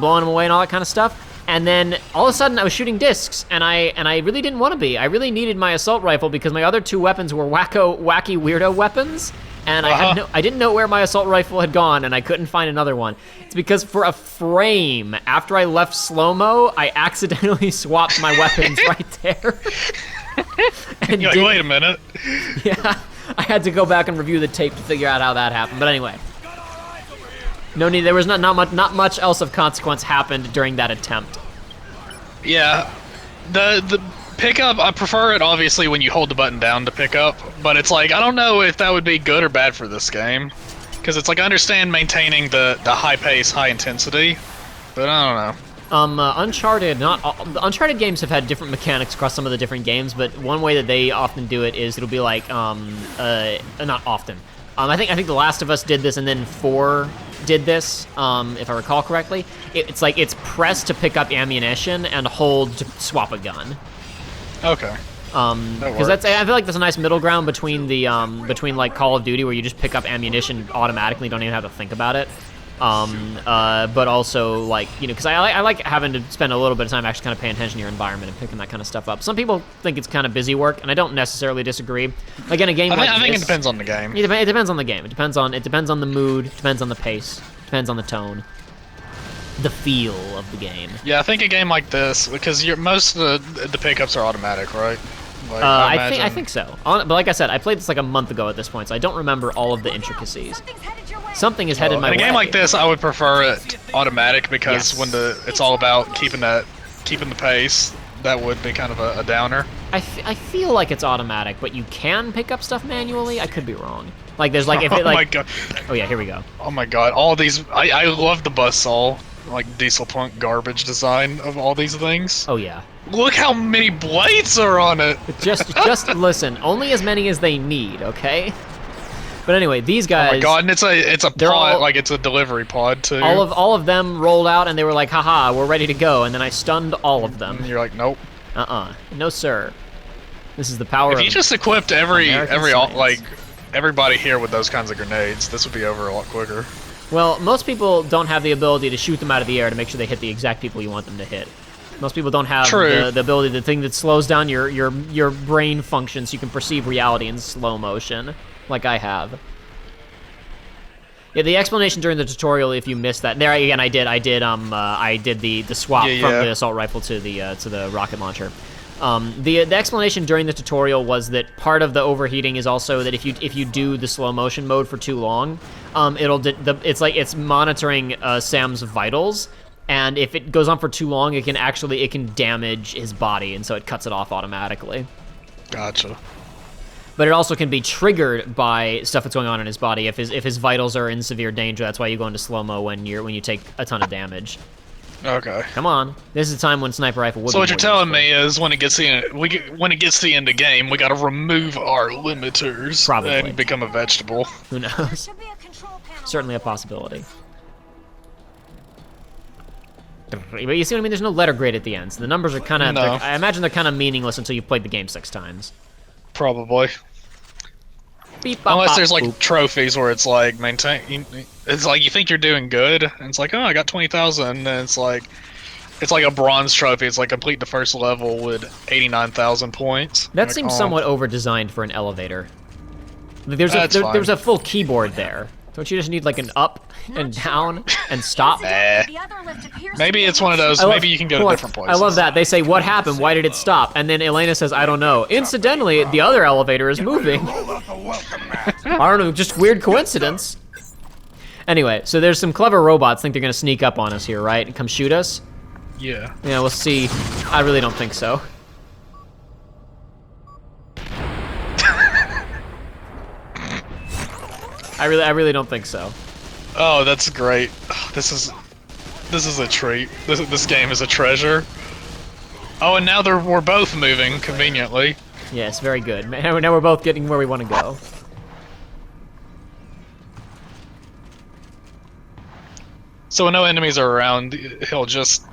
blowing him away and all that kind of stuff. And then all of a sudden I was shooting discs, and I really didn't want to be. I really needed my assault rifle because my other two weapons were wacky weirdo weapons, and I didn't know where my assault rifle had gone, and I couldn't find another one. It's because for a frame after I left slow-mo, I accidentally swapped my weapons right there. And You're like, wait a minute. Yeah, I had to go back and review the tape to figure out how that happened. But anyway. No need. There was not much else of consequence happened during that attempt. Yeah, the pickup, I prefer it obviously when you hold the button down to pick up, but it's like I don't know if that would be good or bad for this game, because it's like I understand maintaining the high pace, high intensity, but I don't know. Uncharted, the Uncharted games have had different mechanics across some of the different games, but one way that they often do it is it'll be like not often. I think The Last of Us did this, and then 4 did this, if I recall correctly. It's like it's press to pick up ammunition and hold to swap a gun. Okay. Because I feel like there's a nice middle ground between the between like Call of Duty where you just pick up ammunition automatically, don't even have to think about it. But also like, you know, because I like having to spend a little bit of time actually kind of paying attention to your environment and picking that kind of stuff up. Some people think it's kind of busy work, and I don't necessarily disagree. Like in a game I think it depends on the game. It depends on the game. It depends on the mood. It depends on the pace. It depends on the tone. The feel of the game. Yeah, I think a game like this, because most of the pickups are automatic, right? Like, I think so. But like I said, I played this like a month ago at this point, so I don't remember all of the intricacies. Something is headed my way. In a game like this, I would prefer it automatic because Yes. when it's all about keeping the pace, that would be kind of a downer. I feel like it's automatic, but you can pick up stuff manually. I could be wrong. Like there's like if it like. Oh my god. Oh yeah, here we go. Oh my god, all these I love the buzzsaw, like diesel punk garbage design of all these things. Oh yeah. Look how many blades are on it. Just listen. Only as many as they need, okay? But anyway, these guys. Oh my god, and it's a they're pod, all- like it's a delivery pod too. All of them rolled out, and they were like, "Haha, we're ready to go." And then I stunned all of them. And you're like, nope. No sir. This is the power If of. you just equipped American science. like everybody here with those kinds of grenades, this would be over a lot quicker. Well, most people don't have the ability to shoot them out of the air to make sure they hit the exact people you want them to hit. Most people don't have the ability, the thing that slows down your brain function so you can perceive reality in slow motion, like I have. Yeah, the explanation during the tutorial, if you missed that, there again, I did the swap from the assault rifle to the rocket launcher. The explanation during the tutorial was that part of the overheating is also that if you do the slow motion mode for too long, it's monitoring Sam's vitals, and if it goes on for too long, it can damage his body, and so it cuts it off automatically. Gotcha. But it also can be triggered by stuff that's going on in his body. If his vitals are in severe danger, that's why you go into slow-mo when you take a ton of damage. Okay. Come on, this is the time when sniper rifle would. So be what you're more telling useful. me is when it gets to the end of the game, we got to remove our limiters Probably. and become a vegetable. Who knows? Should be a control panel. Certainly a possibility. But you see what I mean? There's no letter grade at the end, so the numbers are kind of. No. I imagine they're kind of meaningless until you've played the game 6 times. Probably. Beep, bop, Unless bop, there's like boop. trophies where it's like maintain. It's like you think you're doing good, and it's like, oh, I got 20,000, and it's like a bronze trophy. It's like complete the first level with 89,000 points. That Like, seems oh. somewhat over-designed for an elevator. Like, there's That's fine. there's a full keyboard there. Don't you just need like an up and down and stop? The other lift appears to Maybe be it's one of those. Maybe you can go to different places. I love that. They say, what happened? Why did it stop? And then Elena says, I don't know. Incidentally, the other elevator is moving. I don't know, just weird coincidence. Anyway, so there's some clever robots think they're gonna sneak up on us here, right? And come shoot us? Yeah. Yeah, we'll see. I really don't think so. I really don't think so. Oh, that's great. This is a treat. This game is a treasure. Oh, and now we're both moving conveniently. Yes, very good. Now we're both getting where we want to go. So when no enemies are around, he'll just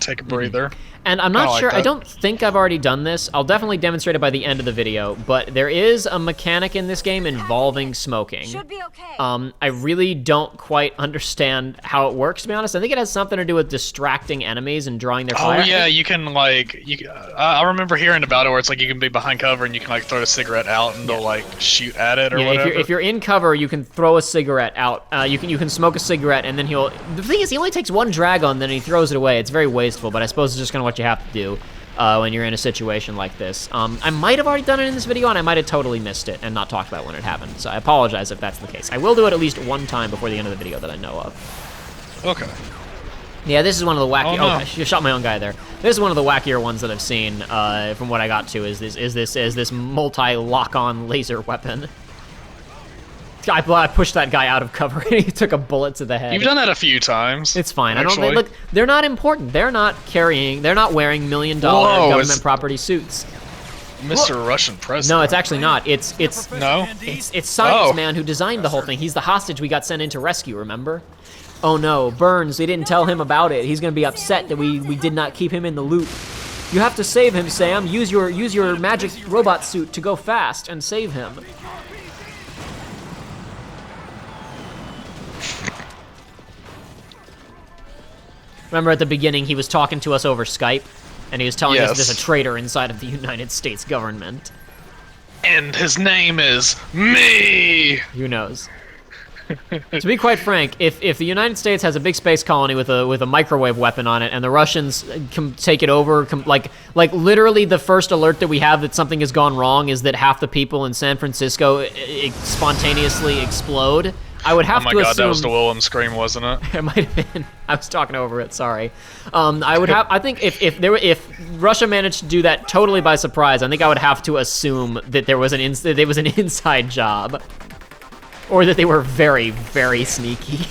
take a breather. And I'm not like sure, that. I don't think I've already done this. I'll definitely demonstrate it by the end of the video, but there is a mechanic in this game involving smoking. Should be okay. I really don't quite understand how it works, to be honest. I think it has something to do with distracting enemies and drawing their fire. Oh yeah, you can like I remember hearing about it where it's like you can be behind cover and you can like throw a cigarette out and they'll like shoot at it or Yeah, whatever. if you're in cover, you can throw a cigarette out. You can smoke a cigarette, and then he'll. The thing is, he only takes one drag on, then he throws it away. It's very wasteful, but I suppose it's just kind of what you have to do when you're in a situation like this. I might have already done it in this video, and I might have totally missed it and not talked about it when it happened. So I apologize if that's the case. I will do it at least one time before the end of the video that I know of. Okay. Yeah, this is one of the wacky. Oh, no. I shot my own guy there. This is one of the wackier ones that I've seen from what I got to. Is this multi-lock-on laser weapon? I pushed that guy out of cover and he took a bullet to the head. You've done that a few times. It's fine. Actually. Look, they're not important. They're not wearing $1 million Whoa, government property suits. Mr. Russian president. No, it's actually not. It's No? Science Man who designed the whole thing. He's the hostage we got sent in to rescue, remember? Oh no, Burns, we didn't tell him about it. He's gonna be upset that we did not keep him in the loop. You have to save him, Sam. Use your magic robot suit to go fast and save him. Remember at the beginning, he was talking to us over Skype, and he was telling us Yes. there's a traitor inside of the United States government. And his name is me. Who knows? To be quite frank, if the United States has a big space colony with a microwave weapon on it, and the Russians can take it over, like literally the first alert that we have that something has gone wrong is that half the people in San Francisco spontaneously explode. I would have to assume. Oh my god, that was the Willem scream, wasn't it? It might have been. I was talking over it. Sorry. I think if Russia managed to do that totally by surprise, I think I would have to assume that there was an inside job, or that they were very, very sneaky.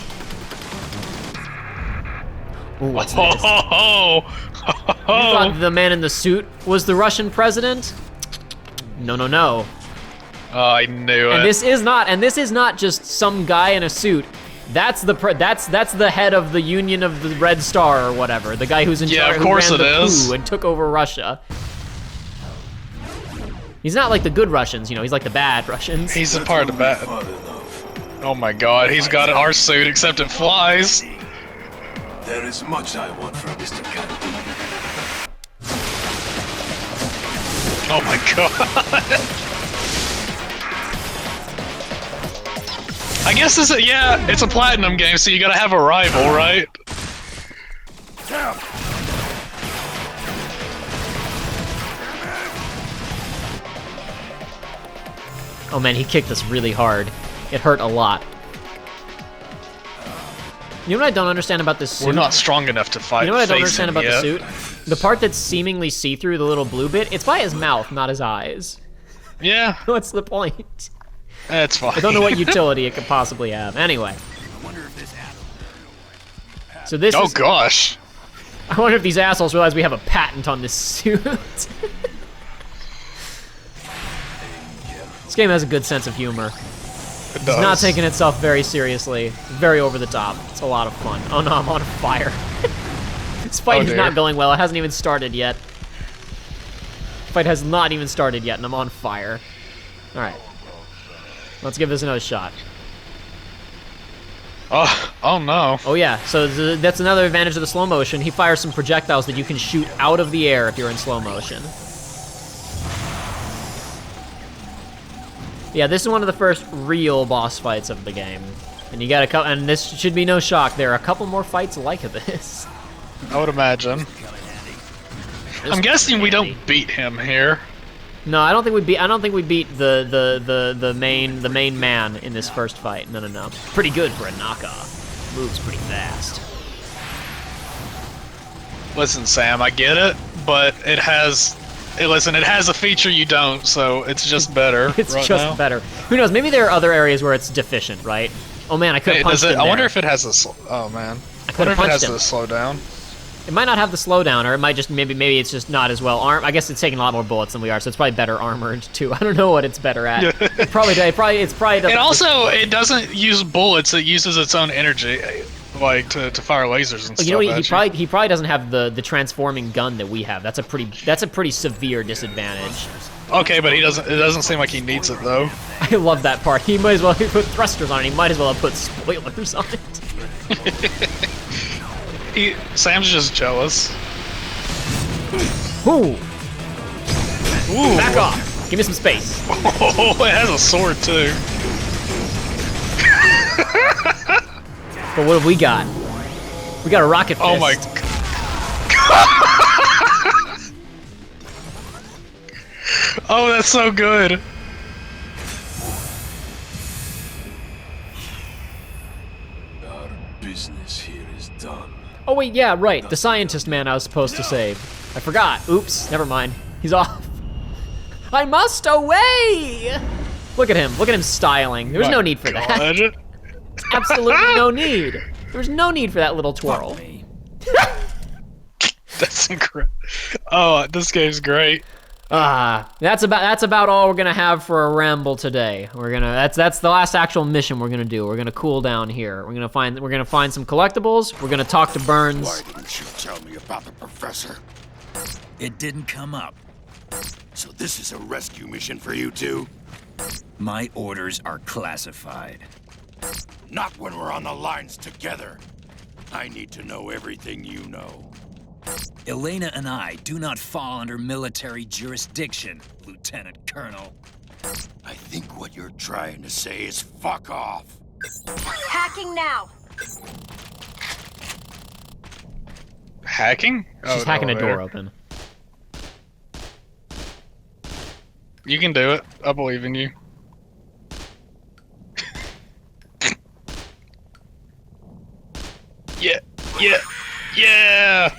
Ooh, what's this? Oh, You thought the man in the suit was the Russian president? No, no, no. I knew it. And this is not just some guy in a suit. That's the head of the Union of the Red Star or whatever. The guy who's in charge, of course who ran it the is. coup and took over Russia. He's not like the good Russians, you know. He's like the bad Russians. He's a part of the bad. Oh my god, he's got our suit except it flies. There is much I want from Mr. Kennedy. Oh my god. I guess it's a platinum game, so you gotta have a rival, right? Oh man, he kicked us really hard. It hurt a lot. You know what I don't understand about this suit? We're not strong enough to fight. You know what I don't face understand him about the yet. suit? The part that's seemingly see-through, the little blue bit, it's by his mouth, not his eyes. Yeah, What's the point? that's fine. I don't know what utility it could possibly have. Anyway. So this Oh is... gosh. I wonder if these assholes realize we have a patent on this suit. This game has a good sense of humor. It It's does. not taking itself very seriously. Very over the top. It's a lot of fun. Oh no, I'm on fire. This fight Oh, is dear. not going well. It hasn't even started yet. Fight has not even started yet, and I'm on fire. All right. Let's give this another shot. Oh no. Oh yeah, so that's another advantage of the slow motion. He fires some projectiles that you can shoot out of the air if you're in slow motion. Yeah, this is one of the first real boss fights of the game. And you got a couple, and this should be no shock, there are a couple more fights like this. I would imagine. I'm guessing we don't beat him here. No, I don't think we beat the main man in this first fight. No. Pretty good for a knockoff. Moves pretty fast. Listen, Sam, I get it, but it has a feature you don't, so it's just better. It's right just now. better. Who knows? Maybe there are other areas where it's deficient, right? Oh man, I could Hey, have punched him I wonder there. if it has a. Oh man. I I could wonder have if it has punched him. a slowdown. It might not have the slowdown, or it might just maybe it's just not as well armed. I guess it's taking a lot more bullets than we are, so it's probably better armored too. I don't know what it's better at. It probably doesn't. And also, it doesn't use bullets; it uses its own energy. like to fire lasers and Well, stuff. you know, at he probably doesn't have the transforming gun that we have. That's a pretty severe disadvantage. Okay, but it doesn't seem like he needs it though. I love that part. He might as well put thrusters on it. He might as well have put spoilers on it. Sam's just jealous. Ooh, Ooh. back off. Give me some space. Oh, it has a sword too. But what have we got? We got a rocket fist. Oh my. Oh, that's so good. Our business here is done. Oh wait, yeah, right. The scientist man I was supposed to save. I forgot. Oops, never mind. He's off. I must away! Look at him. Look at him styling. There's no need for that. God. Absolutely no need. There's no need for that little twirl. That's incredible. Oh, this game's great. That's about all we're gonna have for a ramble today. That's the last actual mission we're gonna do. We're gonna cool down here. We're gonna find some collectibles. We're gonna talk to Burns. Why didn't you tell me about the professor? It didn't come up. So this is a rescue mission for you two? My orders are classified. Not when we're on the lines together. I need to know everything you know. Elena and I do not fall under military jurisdiction, Lieutenant Colonel. I think what you're trying to say is fuck off. Hacking now. Hacking? She's hacking a door open. You can do it. I believe in you. Yeah, yeah, yeah!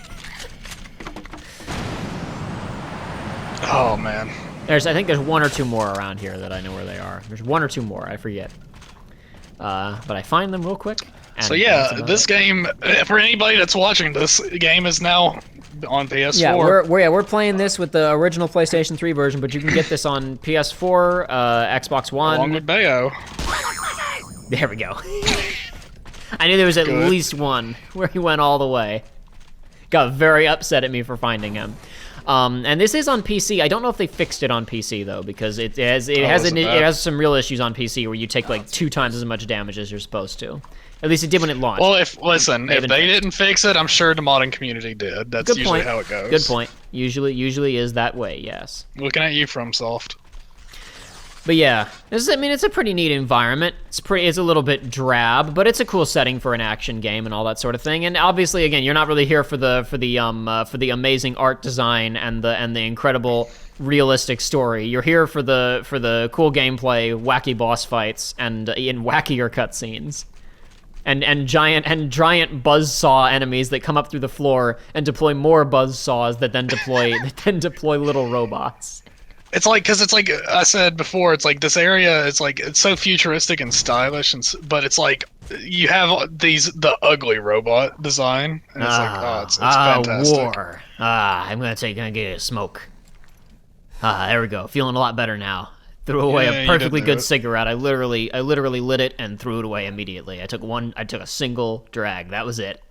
Oh man. I think there's one or two more around here that I know where they are. There's one or two more, I forget. But I find them real quick. And So yeah, this game, for anybody that's watching, this game is now on PS4. Yeah, we're playing this with the original PlayStation 3 version, but you can get this on PS4, Xbox One. Along with Bayo. There we go. I knew there was at least one where he went all the way. Got very upset at me for finding him. And this is on PC. I don't know if they fixed it on PC though, because it has some real issues on PC where you take like 2 times as much damage as you're supposed to. At least it did when it launched. Well, if they didn't fix it, I'm sure the modding community did. That's usually how it goes. Good point. Usually is that way. Yes. Looking at you, FromSoft. But yeah, it's a pretty neat environment. It's a little bit drab, but it's a cool setting for an action game and all that sort of thing. And obviously, again, you're not really here for the amazing art design and the incredible realistic story. You're here for the cool gameplay, wacky boss fights, and in wackier cutscenes. And giant buzzsaw enemies that come up through the floor and deploy more buzzsaws that then deploy little robots. It's like, because it's like I said before, it's like this area, it's so futuristic and stylish, but it's like you have the ugly robot design, and it's it's fantastic. War. I'm gonna get a smoke. There we go. Feeling a lot better now. Threw away a perfectly good cigarette. I literally lit it and threw it away immediately. I took a single drag. That was it.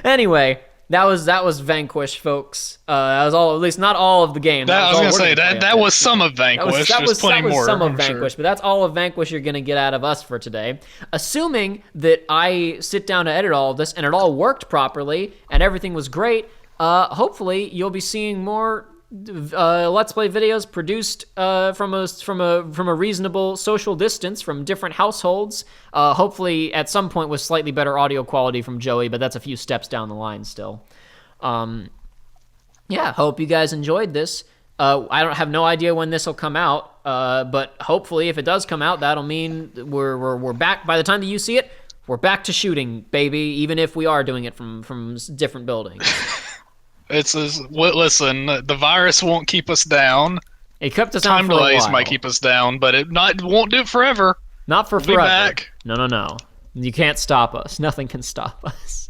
Anyway. That was Vanquish, folks. That was all, at least not all of the game. I was gonna say that was some of Vanquish. That was plenty more. Some of Vanquish, but that's all of Vanquish you're gonna get out of us for today. Assuming that I sit down to edit all of this and it all worked properly and everything was great. Hopefully you'll be seeing more Let's Play videos produced from a reasonable social distance from different households. Hopefully at some point with slightly better audio quality from Joey, but that's a few steps down the line still. Yeah, hope you guys enjoyed this. I don't have no idea when this will come out, but hopefully if it does come out, that'll mean we're back. By the time that you see it, we're back to shooting, baby. Even if we are doing it from different buildings. Listen, the virus won't keep us down. It kept us down for a while. Time delays might keep us down, but it won't do it forever. Not for forever. Be back. No. You can't stop us. Nothing can stop us.